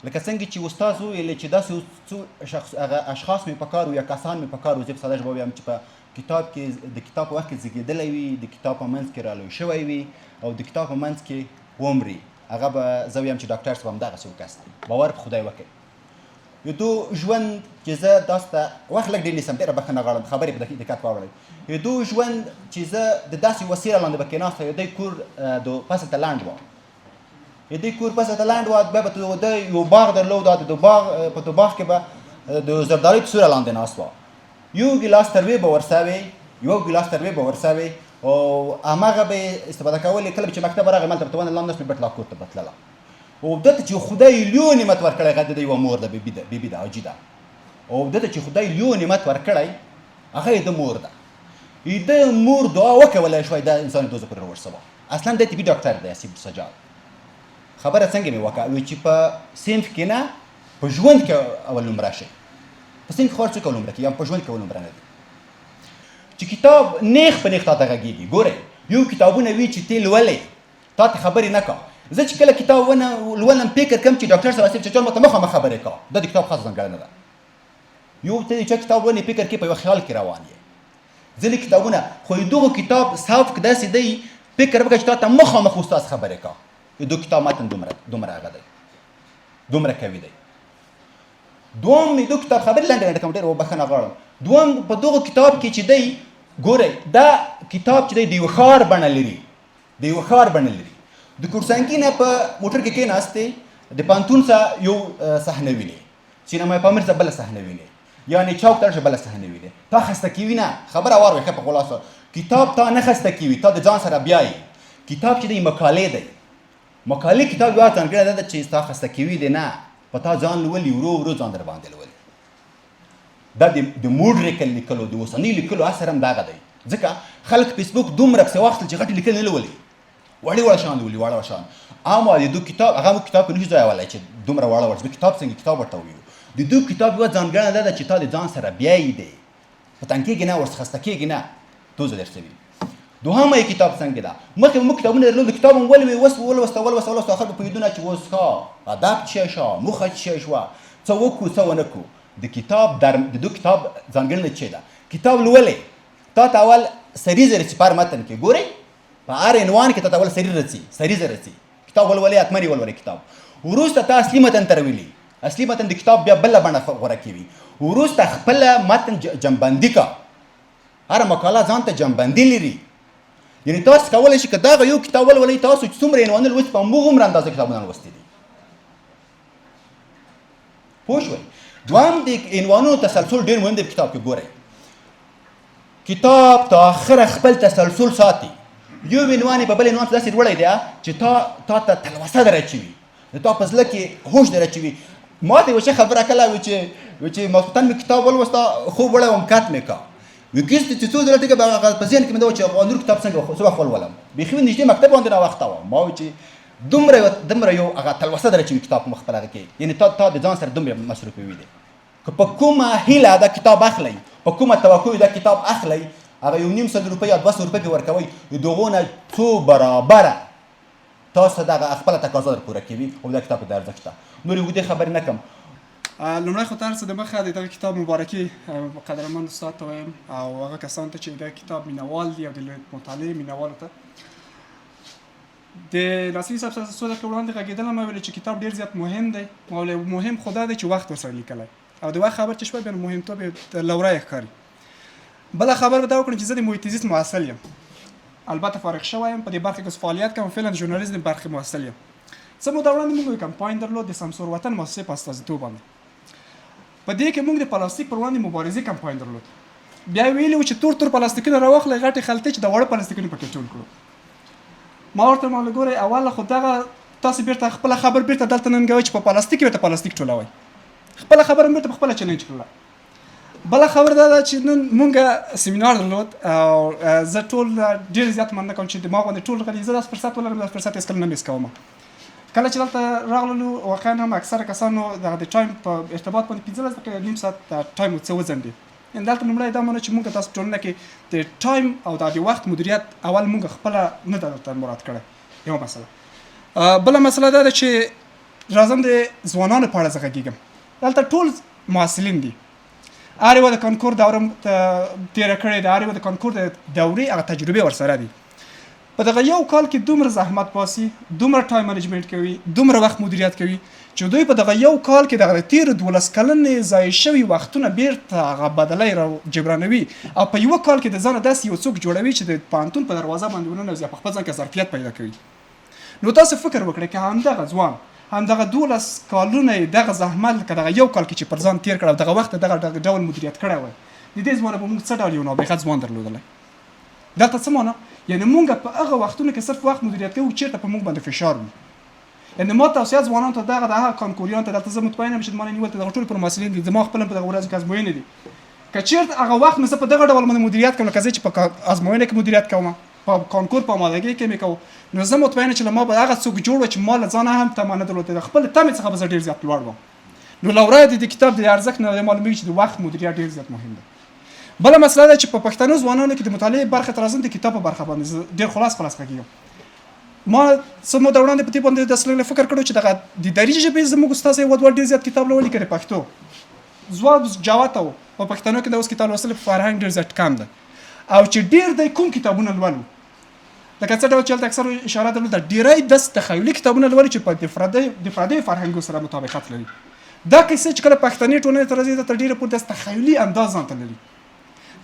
لکه څنګه چې استاد وویلې چې داسې څو اشخاص مې په کار وو یا کسان مې په کار وو، زه په ساده ژبه ووایم چې په کتاب کې د کتاب په وخت کې زیږېدلی وي، د کتاب په منځ کې رالوی شوی وي او د کتاب په منځ کې ومري، هغه به زه ویم چې ډاکټر صاحب همدغسې یو کس دی. باور په خدای وکړئ. یو دو ژوند چې زه تاسو ته وخت لږ ډېر نیسم، ډېره بښنه غواړم، خبرې په دقت واورئ. یو دو ژوند چې زه د داسې وسیله لاندې به کېناسته، یو دی کور د پسه ته لنډ وه، یو دی کور پسه ته لنډ وه، بیا به د یو باغ درلود، د باغ په تو باغ کې به د زردالۍ په سوره لاندې ناست وه. یو ګیلاس تروې به ورسوې او هماغه به یې استفاده کولې. کله چې مکتب راغی مالته به ته ونه لاندې شوې، بټلا کور ته به تلله. او دته چې خدای لیو نعمت ورکړی، هغه د یوه مور ده، بیبي ده، حاجي ده. او دته چې خدای لیو نعمت ورکړی، هغه یې د مور ده. د مور دعا وکولی شوی دا انسان دوزه پورې راورسوه. اصلا دی طبي ډاکټر دی اسیف سجاد. خبره څنګه مې وکړه، وایي چې په صنف کې نه په ژوند کې اول نمره شي. په صنف خور څوک اول نمره کوي یا په ژوند کې اول نمره نه دي. چې کتاب نیغ په نیغ تا ته غږېږي. ګورئ یو کتابونه وي چې ته لولې تا ته خبرې نه کا. زه چې کله کتاب لولم فکر کوم چې ډاکټر صاحب چې چا ماته مخامخ خبرې کا. دا د کتاب خاصه ځانګړنه ده. یو ته چې کتاب ولې فکر کې په یو خیال کې روان یې. ځینې کتابونه خو دغه کتاب صاف داسې دی فکر وکړه چې تا ته مخامخ استاد خبرې کا. دغه کتاب متن دومره هغه دی دومره کوي دی. دوم دغه کتاب خبرې لاندې کوم ډېر وبخښنه غواړم. دوم په دغه کتاب کې چې دی ګورئ دا کتاب چې دی د یو ښار بڼه لري. د یو ښار بڼه لري. د کورسانګي نه په موټر کې کېناستې د پانتون څخه یو صحنه ویني. سینما پامیر څخه بله صحنه ویني. یعنې چوک ته بله صحنه ویني. تا خسته کوي نه خبره واورئ ښه په خلاصه. کتاب تا نه خسته کوي تا د ځان سره بیایي. کتاب چې دی مقالې دی. مقالې کتاب یوه ځانګړې ده چې ستا خسته کوي دی نه په تا ځان لولي ورو ورو ځان در باندې لولي. دا د موډ لیکلو د اوسني لیکلو اثر هم دغه دی. ځکه خلک فیسبوک دومره پسې واخیستل چې غټې لیکل نه لولي. وړې شان لولي وړه شان. اما د دوی کتاب هغه موږ کتاب کې نشو ځایولی چې دومره وړه کتاب څنګه کتاب ورته وویو. د دوی کتاب یوه ځانګړنه ده چې تا د ځان سره بیایي دی. په تنګ کېږي نه ورڅخه خسته کېږي نه. توزه درسوي. دوهمه یې کتاب څنګه ده. مخکې موږ کتابونه درلود کتاب هم ولوي ولوسته خلکو پوهېدونه چې اوس ښه ادب څه شوه موخه څه شوه څه وکړو څه ونه کړو. د کتاب د دو کتاب ځانګړنه څه ده. کتاب لولئ تا ته اول سریزه رسي په هر متن کې. ګورئ په هر عنوان کې تا ته اول سریزه رسي. کتاب ولولئ حتما یې ولولئ کتاب. وروسته تا اصلي متن ته راولي. اصلي متن د کتاب بیا بله بڼه غوره کوي. وروسته خپله متن جمعبندي کا. هره مقاله ځان ته جمعبندي لري. یعنې تاسو کولی شئ که دغه یو کتاب ولولئ تاسو چې څومره عنوانونه لوستي په همغومره اندازه کتابونه لوستي دي. پوه شوئ. دویم د عنوانونو تسلسل ډېر مهم دی په کتاب کې. ګورئ کتاب تا آخره خپل تسلسل ساتي. یو عنوان یې په بل عنوان داسې لوړی دی چې تا ته تلوسه در اچوي. د تا په زړه کې هوش در اچوي. ما ته یوه ښه خبره کله وي چې ماسخوتن مې کتاب ولوسته خوب وړی وم کت مې کا. وګیست چې څو ځله ټکه په ذهن کې مې دا و چې نور کتاب څنګه څه وخت ولولم. بیخي مې نږدې مکتب باندې ناوخته وه. ما وایي چې دومره یو هغه تلوسه در اچوي کتاب په مخ خپل هغه کې. یعنې تا د ځان سره دومره مصروفوي دی. که په کومه هیله دا کتاب اخلئ په کومه توقع دا کتاب اخلئ هغه یو نیم سل روپۍ یا 200 روپۍ پرې ورکوئ د هغو نه څو برابره تاسو دغه خپله تقاضا در پوره کوي او دا کتاب د ارزښت ده. نورې اوږدې خبرې نه کوم. لومړی خو تر څه دمخه د دغه کتاب مبارکي قدرمن استاد ته وایم او هغه کسانو ته چې د کتاب مینوال دي او د مطالعې مینوالو ته. د ناصري صاحب سره څو دقیقې وړاندې غږېدلم ما ویل چې کتاب ډېر زیات مهم دی. مهم خو دا دی چې وخت ورسره لیکلی او د وخت خبر چې شوی بیا مهمتوب یې لوری ښکاري. بله خبر به دا وکړم چې زه د محیط زیست محصل یم. البته فارغ شوی یم په دې برخه کې فعالیت کوم. فعلا د ژورنالیزم برخې محصل یم. څه موده وړاندې موږ یو کمپاین درلود د سمسور وطن مؤسسې په استازیتوب باندې. په دې کې موږ د پلاستیک پر وړاندې مبارزې کمپاین درلود. بیا ویلي وو چې تور پلاستیکونه راواخلئ غټې خلطې چې د واړه پلاستیکونه پکې ټول کړو. ما ورته وویل ګورئ اوله خو دغه تاسو بیرته خپله خبر بیرته دلته ننګوئ چې په پلاستیک کې ورته پلاستیک ټولوئ. خپله خبره مې بیرته په خپله چلنج کړله. بله خبره دا ده چې نن مونږ سیمینار درلود او زه ټول ډېر زیات مننه کوم چې د ما باندې ټول غلي زه داسې فرصت ولرم داسې فرصت هېڅکله نه میس کوم. کله چې دلته راغللو واقعا هم اکثره کسانو دغه د ټایم په ارتباط باندې 15 دقیقې نیم ساعت ټایم څه وځنډېد. یعنې دلته لومړی دا منو چې مونږ تاسو ټولنه کې د ټایم او د وخت مدیریت اول مونږ خپله نه ده درته مراد کړی. یوه مسله. بله مسله دا ده چې راځم د ځوانانو په اړه زه غږېږم. دلته ټول محصلین دي. هر یوه د کانکور دوره تېره کړې ده. هر یوه د کانکور د دورې هغه تجربې ورسره دي. په دغه یو کال کې دومره زحمت باسي دومره ټایم منیجمنټ کوي دومره وخت مدیریت کوي چې دوی په دغه یو کال کې دغه تېرو 12 کلنې ضایع شوي وختونه بیرته هغه بدلی را جبرانوي او په یوه کال کې د ځانه داسې یو څوک جوړوي چې د پوهنتون په دروازه باندې وننوځي په خپل ځان کې ظرفیت پیدا کوي. نو تاسو فکر وکړئ که همدغه ځوان همدغه 12 کالونه یې دغه زحمت که دغه یو کال کې چې پر ځان تېر کړی او دغه وخت دغه ډول مدیریت کړی وای د دې ځوانه به موږ څه ډول یو نابغه ځوان درلودلی. دلته څه معنی یعنې مونږ په هغه وختونو کې صرف وخت مدیریت کوو چېرته په موږ باندې فشار وي. یعنې ما توصیه ځوانانو ته دغه د هغه کانکوریانو ته دلته زه مطمئن یم چې ما نیول ته دغه ټول پر محصلین دي. زما خپل هم په دغه ورځو کې ازموینې دي. که چېرته هغه وخت مې زه په دغه ډول باندې مدیریت کوم لکه زه چې په ازموینه کې مدیریت کوم په کانکور په آمادګۍ کې مې کوم نو زه مطمئن چې له ما به هغه څوک جوړ و چې ما له ځانه هم تمه نه درلوده. د خپل تمې څخه به زه ډېر زیات لوړ وم. نو له ورایه د کتاب د ارزښت نه معلومیږي چې د وخت مدیریت ډېر زیات مهم دی. بله مسله ده چې په پښتنو ځوانانو کې د مطالعې برخه تر ازن د کتاب په برخه باندې ډېر خلاص غږیږم. ما څه موده وړاندې په دې باندې داسې فکر کړو چې دغه د دري ژبې زموږ استاد یو ډېر زیات کتاب لولي کړی پښتو ځواب جواب ته په پښتنو کې د اوس کتاب لوستل په فرهنګ ډېر زیات کم ده او چې ډېر د کوم کتابونه لولو لکه څه ډول چې هلته اکثر اشاره درلوده ډېری داسې تخیلي کتابونه لولي چې په د پردیو فرهنګو سره مطابقت لري. دا کیسې چې کله پښتني ټولنې ته راځي تر ډېره پورې داسې تخیلي انداز ځان ته لري.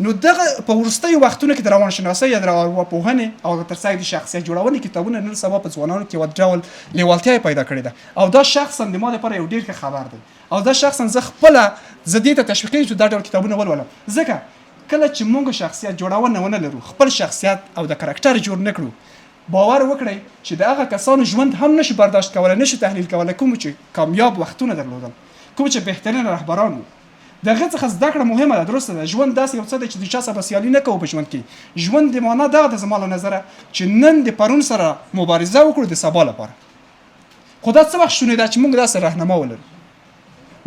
نو دغه په وروستیو وختونو کې د روانشناسۍ یا د ارواپوهنې او ترڅنګ د شخصیت جوړونې کتابونه نن سبا په ځوانانو کې یو ډول لیوالتیا پیدا کړې ده او دا شخصا د ما لپاره یو ډېر ښه خبر دی او دا شخصا زه خپله زه دې ته تشویقوم چې دا ډول کتابونه ولولم. ځکه کله چې موږ شخصیت جوړونه ونه لرو خپل شخصیت او د کرکټر جوړ نه کړو باور وکړئ چې د هغه کسانو ژوند هم نشي برداشت کولی نشي تحلیل کولی کوم چې کامیاب وختونه درلودل کوم چې بهترین رهبران وو. دغه څخه زده کړه مهمه ده. درسته ده ژوند داسې یو څه دی چې د چا سره سیالي نه کوو په ژوند کې. ژوند د معنا دغه د زما له نظره چې نن د پرون سره مبارزه وکړو د سبا لپاره. خو دا څه وخت شونې ده چې موږ داسې راهنما ولرو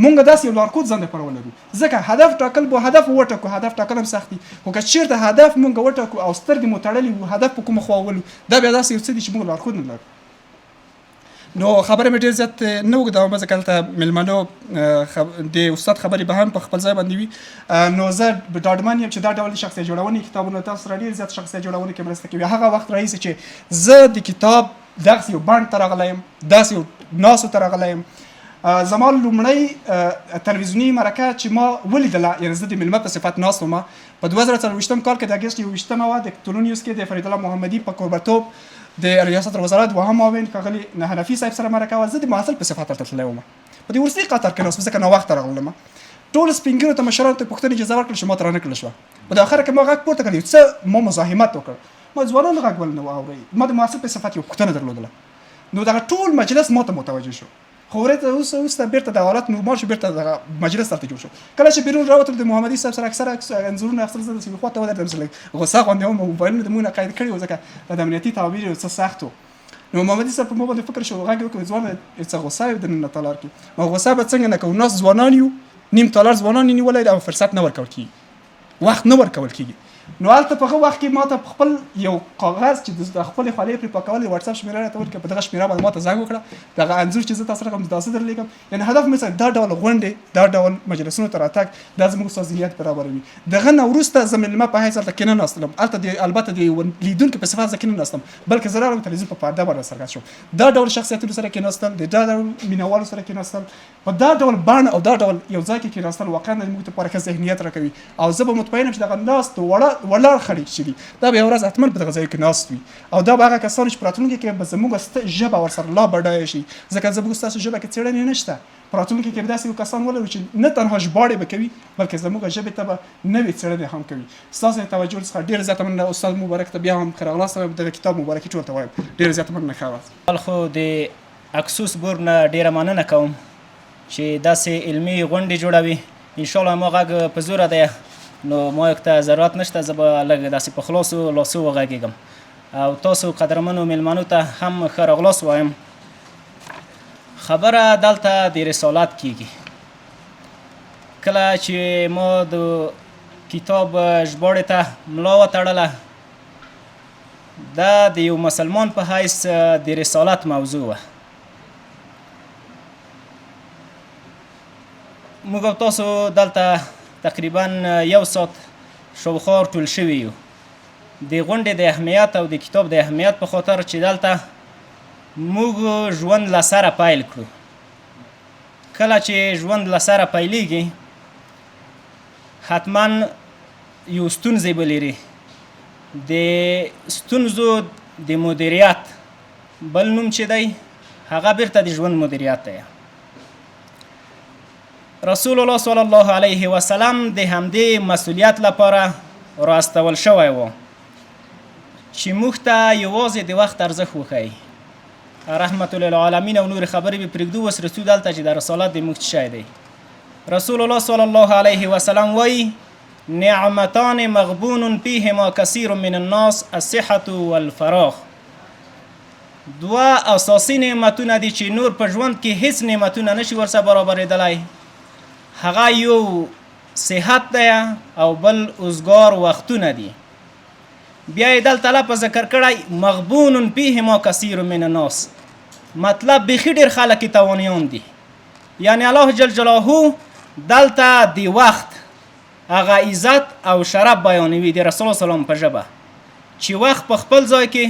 موږ داسې یو لارښود ځان لپاره ولرو. ځکه هدف ټاکل به هدف وټاکو هدف ټاکل هم سخت دي خو که چېرته هدف موږ وټاکو او سترګې مو تړلې وو هدف په کومه خوا ولو دا بیا داسې یو څه دي چې موږ لارښود نه لرو. نو خبره مې ډېر زیات نه اوږدوم ځکه هلته مېلمنو د استاد خبرې به هم په خپل ځای باندې وي. نو زه ډاډمن یم چې دا ډول شخصیت جوړونې کتابونه تاسو سره ډېر زیات شخصیت جوړونې کې مرسته کوي. هغه وخت راهیسې چې زه د کتاب دغسې یو بڼ ته راغلی یم داسې یو ناستو ته راغلی یم. زما لومړی تلویزیوني مرکه چې ما ولیدله یعنې زه د مېلمه په صفت ناست وم په 2024 کال کې د اګست 21 وه د تولونیوس کې د فریدالله محمدي په کوربه‌توب د ریاست الوزرا دوهم معاون ښاغلي حنفي صاحب سره مرکه وه. زه د محصل په صفت هلته تللی وم په دې وروستي قطار کې ناست وم ځکه ناوخته راغلم. ټولو سپین ږیرو ته مشرانو ته پوښتنې اجازه ورکړل چې ما ته رانه کړل شوه. په د اخره کې ما غږ پورته کړ یو څه ما مزاحمت وکړ ما ځوانانو غږ ول نه واورئ ما د محصل په صفت یو پوښتنه درلودله. نو دغه ټول مجلس ما ته متوجه شو خو وروسته اوس بیرته د حالت نورمال شو بیرته دغه مجلس دلته جوړ شو. کله چې بیرون راوتل د محمدي صاحب سره اکثره انځورونه اخیستل زه داسې خواته ودرېدم چې غوسه غوندې وم موبایلونه د مونږ نه قید کړي وو ځکه د امنیتي تعابیر یو څه سخت و. نو محمدي صاحب په ما باندې فکر شو غږ یې وکړ ځوانه څه غوسه یو دننه تالار کې ما غوسه به څنګه نه کوو ناست ځوانان یو نیم تالار ځوانان یې نیولی او فرصت نه ورکول کېږي وخت نه ورکول کېږي. نو هلته په هغه وخت کې ما ته خپل یو کاغذ چې د خپلې خولۍ پرې پاکول د وټساپ شمېره راته ورکړه په دغه شمېره باندې ما ته زنګ وکړه دغه انځور چې زه تاسو سره کوم داسې درلیږم یعنې هدف مې دا ډول غونډې دا ډول مجلسونو ته راتګ دا زموږ استاد ذهنیت برابروي. دغه نه وروسته زه مېلمه په حیث هلته کېناستلم هلته البته د یو لیدونکي په صفت زه کېناستم بلکې زه راغلم تلویزیون په پرده باندې څرګند شوم. دا ډول شخصیتونو سره کېناستل د دا ډول مینوالو سره کېناستل په دا ډول بڼه او دا ډول یو ځای کې کېناستل واقعا زموږ لپاره ښه ذهنیت راکوي او زه به مطمئن یم چې دغه ناست ولاړ خلک چې دي دا به یو ورځ حتما په دغه ځای کې ناست وي او دا به هغه کسان چې په راتلونکي کې به زموږ ژبه ورسره لا بډایه شي ځکه زموږ ستاسو ژبه کې څېړنې نشته. په راتلونکي کې به داسې یو کسان ولرو چې نه تنها ژباړې به کوي بلکې زموږ ژبې ته به نوې څېړنې هم کوي. ستاسو د توجه څخه ډېره زیاته مننه استاد مبارک ته بیا هم ښه راغلاست دغه کتاب مبارکي ټول ته وایم ډېره زیاته مننه ښه وخت. خو د اکسوس بور نه ډېره مننه کوم چې داسې علمي غونډې جوړوي. انشاءالله ما غږ په زوره دی نو ما ته ضرورت نشته زه به لږ داسې په خلاصو لاسو وغږېږم او تاسو قدرمنو مېلمنو ته هم ښه راغلاست وایم. خبره دلته د رسالت کېږي کله چې ما د کتاب ژباړې ته ملا وتړله دا د یو مسلمان په حیث د رسالت موضوع وه. موږ او تاسو دلته تقریبا یو ساعت شاوخوا ټول شوي یو د غونډې د اهمیت او د کتاب د اهمیت په خاطر چې دلته موږ ژوند له سره پیل کړو. کله چې ژوند له سره پیلېږي حتما یو ستونزې به لري. د ستونزو د مدیریت بل نوم چې دی هغه بیرته د ژوند مدیریت دی. رسول الله صلی الله علیه وسلم د همدې مسئولیت لپاره راستول شوی و چې موږ ته یوازې د وخت ارزښت وښیي. رحمت للعالمین او نور خبرې به پرېږدو اوس رسو دلته چې د رسالت د موږ څه شی دی. رسول الله صلی الله علیه وسلم وایي نعمتان مغبون فیهما کثیر من الناس الصحة والفراغ. دوه اساسي نعمتونه دي چې نور په ژوند کې هیڅ نعمتونه نشي ورسره برابرېدلی هغه یو صحت دی او بل اوزګار وختونه دي. بیا یې دلته لپس ذکر کړی مغبون فیهما کثیر من الناس، مطلب بیخي ډېر خلک یې تاوانیان دي. یعنی الله جل جلاله دلته د وخت هغه عزت او شرف بیانوي د رسول الله سلام په ژبه چې وخت په خپل ځای کې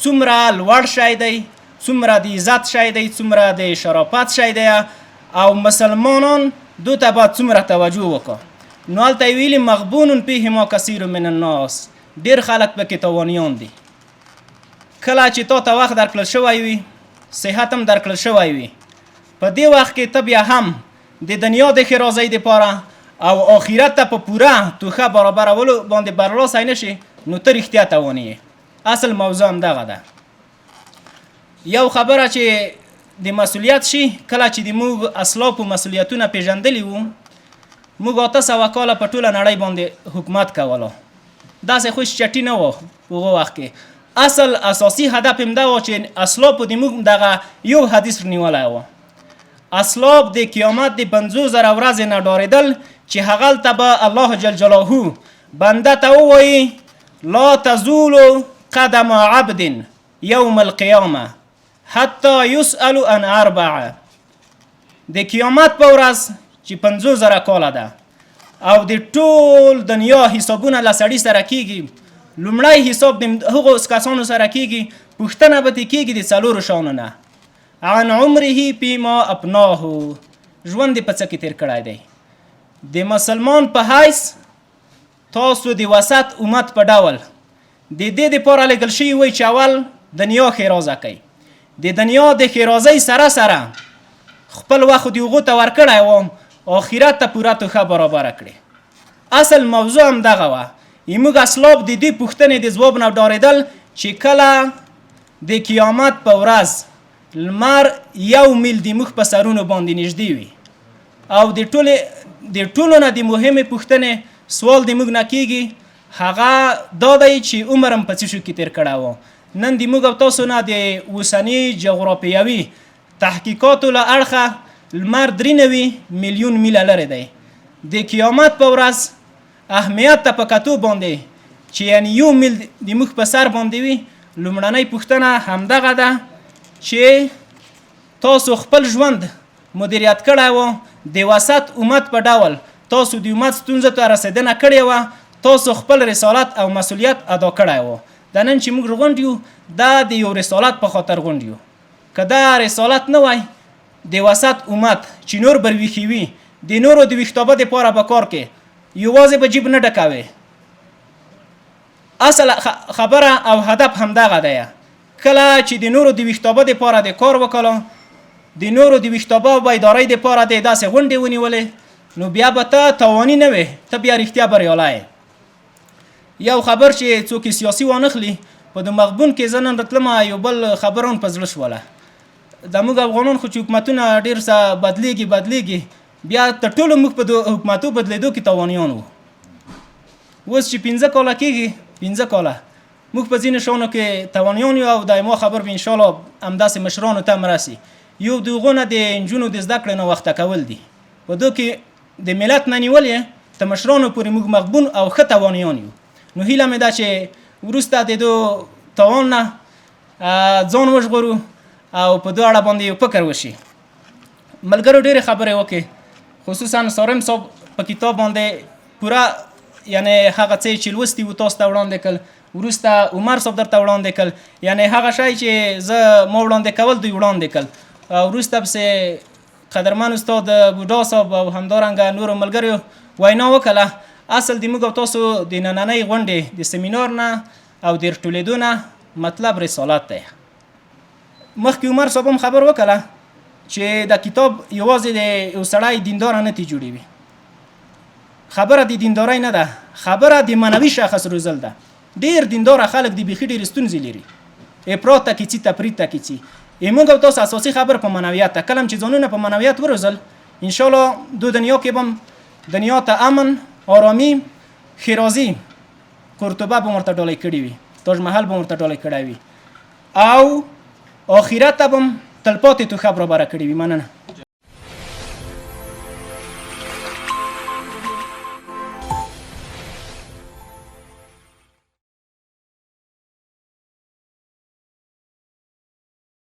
څومره لوړ شی دی، څومره د عزت شی دی، څومره د شرافت شی دی او مسلمانان دو ته باید څومره توجه وکړه. نو هلته یې ویلي مغبون فیهما کثیر من الناس، ډېر خلک پکې تاوانیان دي. کله چې تا ته وخت درکړل شوی وي، صحت هم درکړل شوی وي، په دې وخت کې ته بیا هم د دنیا د ښېرازۍ دپاره او آخرت ته په پوره توښه برابرولو باندې برلاسی نه شي، نو ته رښتیا تواني یې. اصل موضوع هم دغه ده. یو خبره چې د مسؤلیت شي، کله چې د موږ اسلافو مسؤلیتونه پیژندلي وو، موږ 800 کاله په ټوله نړۍ باندې حکومت کولو. داسې خوش چټي نه وو په هغه وخت کې. اصل اساسي هدف هم دا و چې اسلافو د موږ دغه یو حدیث نیولی و. اسلاف د قیامت د 50,000 ورځې نه ډارېدل چې هغلته به الله جل جلاله بنده ته ووایي لا تزول قدم عبد یوم القیامه حتی یسأل عن 4. د قیامت په ورځ چې 50,000 کاله ده او د ټول دنیا حسابونه له سړي سره کیږي، لومړی حساب د هغو کسانو سره کیږي، پوښتنه به ترې کیږي د 4 شیانو نه. عن عمره فیما افناه، ژوند یې په څه کې تېر کړی دی. د مسلمان په حیث تاسو د وسط امت په ډول د دې دپاره لېږل شوي وی چې اول دنیا ښېرازه کوي. د دنیا د ښېرازۍ سره سره خپل وخت د هغو ته ورکړی و، آخرت ته پوره توښه برابره کړې. اصل موضوع هم دغه وه. زموږ اسلاف د دې پوښتنې د ځواب نه ډارېدل چې کله د قیامت په ورځ لمر 1 میل د موږ په سرونو باندې نږدې وي او د ټولو نه د مهمې پوښتنې سوال د موږ نه کیږي، هغه دا دی چې عمر هم په څه شو کې تېر کړی و. نن د موږ او تاسو نه د اوسني جغرافیوي تحقیقاتو له اړخه لمر 93 میلیون میله لرې دی. د قیامت په ورځ اهمیت ته په کتو باندې چې یعنې 1 میل د موږ په سر باندې وي، لومړنۍ پوښتنه همدغه ده چې تاسو خپل ژوند مدیریت کړی و، د وسط امت په ډول تاسو د امت ستونزو ته رسېدنه کړې وه، تاسو خپل رسالت او مسؤلیت ادا کړی و. دا نن چې موږ غونډ یو، دا د یو رسالت په خاطر غونډ یو. که دا رسالت نه وای، د وسط امت چې نور بر ویښې وي، د نورو د ویښتابه دپاره به کار کې یوازې به جیب نه ډکوي. اصل خبره او هدف همدغه دی. کله چې د نورو د ویښتابه دپاره د کار وکړو، د نورو د ویښتابه او بیدارۍ دپاره د داسې غونډې ونیولې، نو بیا به ته تاواني نه وې، ته بیا رښتیا بریالی یې. یو خبر چې څوک سیاسي وانخلي، په د مغبون کې زه نن راتلمه، یو بل خبره هم په زړه شوله. زموږ افغانان خو چې حکومتونه ډېر څه بدلېږي، بیا تر ټولو موږ په د حکومتو بدلېدو کې تاوانیان وو. اوس چې 15 کاله کېږي، 15 کاله موږ په ځینو شیانو کې تاوانیان یو او دایما خبر به انشاءالله همداسې مشرانو ته هم راسي. یو د هغو نه د نجونو د زده کړې نه وخته کول دي. په دو کې د ملت نه نیول یې تر مشرانو پورې موږ مغبون او ښه تاوانیان یو. نو هیله مې ده چې وروسته د دو تاوان نه ځان وژغورو او په دو اړه باندې یو فکر وشي. ملګرو ډېرې خبرې وکړې، خصوصا سارم صاحب په کتاب باندې پوره یعنې هغه څه چې لوستي وو تاسو ته وړاندې کړل، وروسته عمر صاحب درته وړاندې کړل، یعنې هغه شی چې زه ما وړاندې کول دوی وړاندې کړل. وروسته پسې قدرمن استاد بوډا صاحب او همدارنګه نورو ملګریو وینا وکړله. اصل د موږ او تاسو د نننۍ غونډې د سیمینار نه او د راټولېدو نه مطلب رسالت دی. مخکې عمر صاحب هم خبر وکړله چې دا کتاب یوازې د یو سړی دینداره نه تی جوړوي. خبره د دیندارۍ نه ده، خبره د معنوي شخص روزل ده. ډېر دینداره خلک د بیخي ډېرې ستونزې لري، افراط ته کې ځي، تفرید ته کې ځي. موږ او تاسو اساسي خبره په معنویت ته، کله چې ځانونه په معنویت وروزل، انشاءالله دو دنیا کې به دنیا ته امن، آرامي، ښېرازي، قرطبه به ورته ډالۍ کړي وي، تاج محل به ورته ډالۍ کړی وي او آخرت ته به تلپاتې توښه برابره کړې وي. مننه.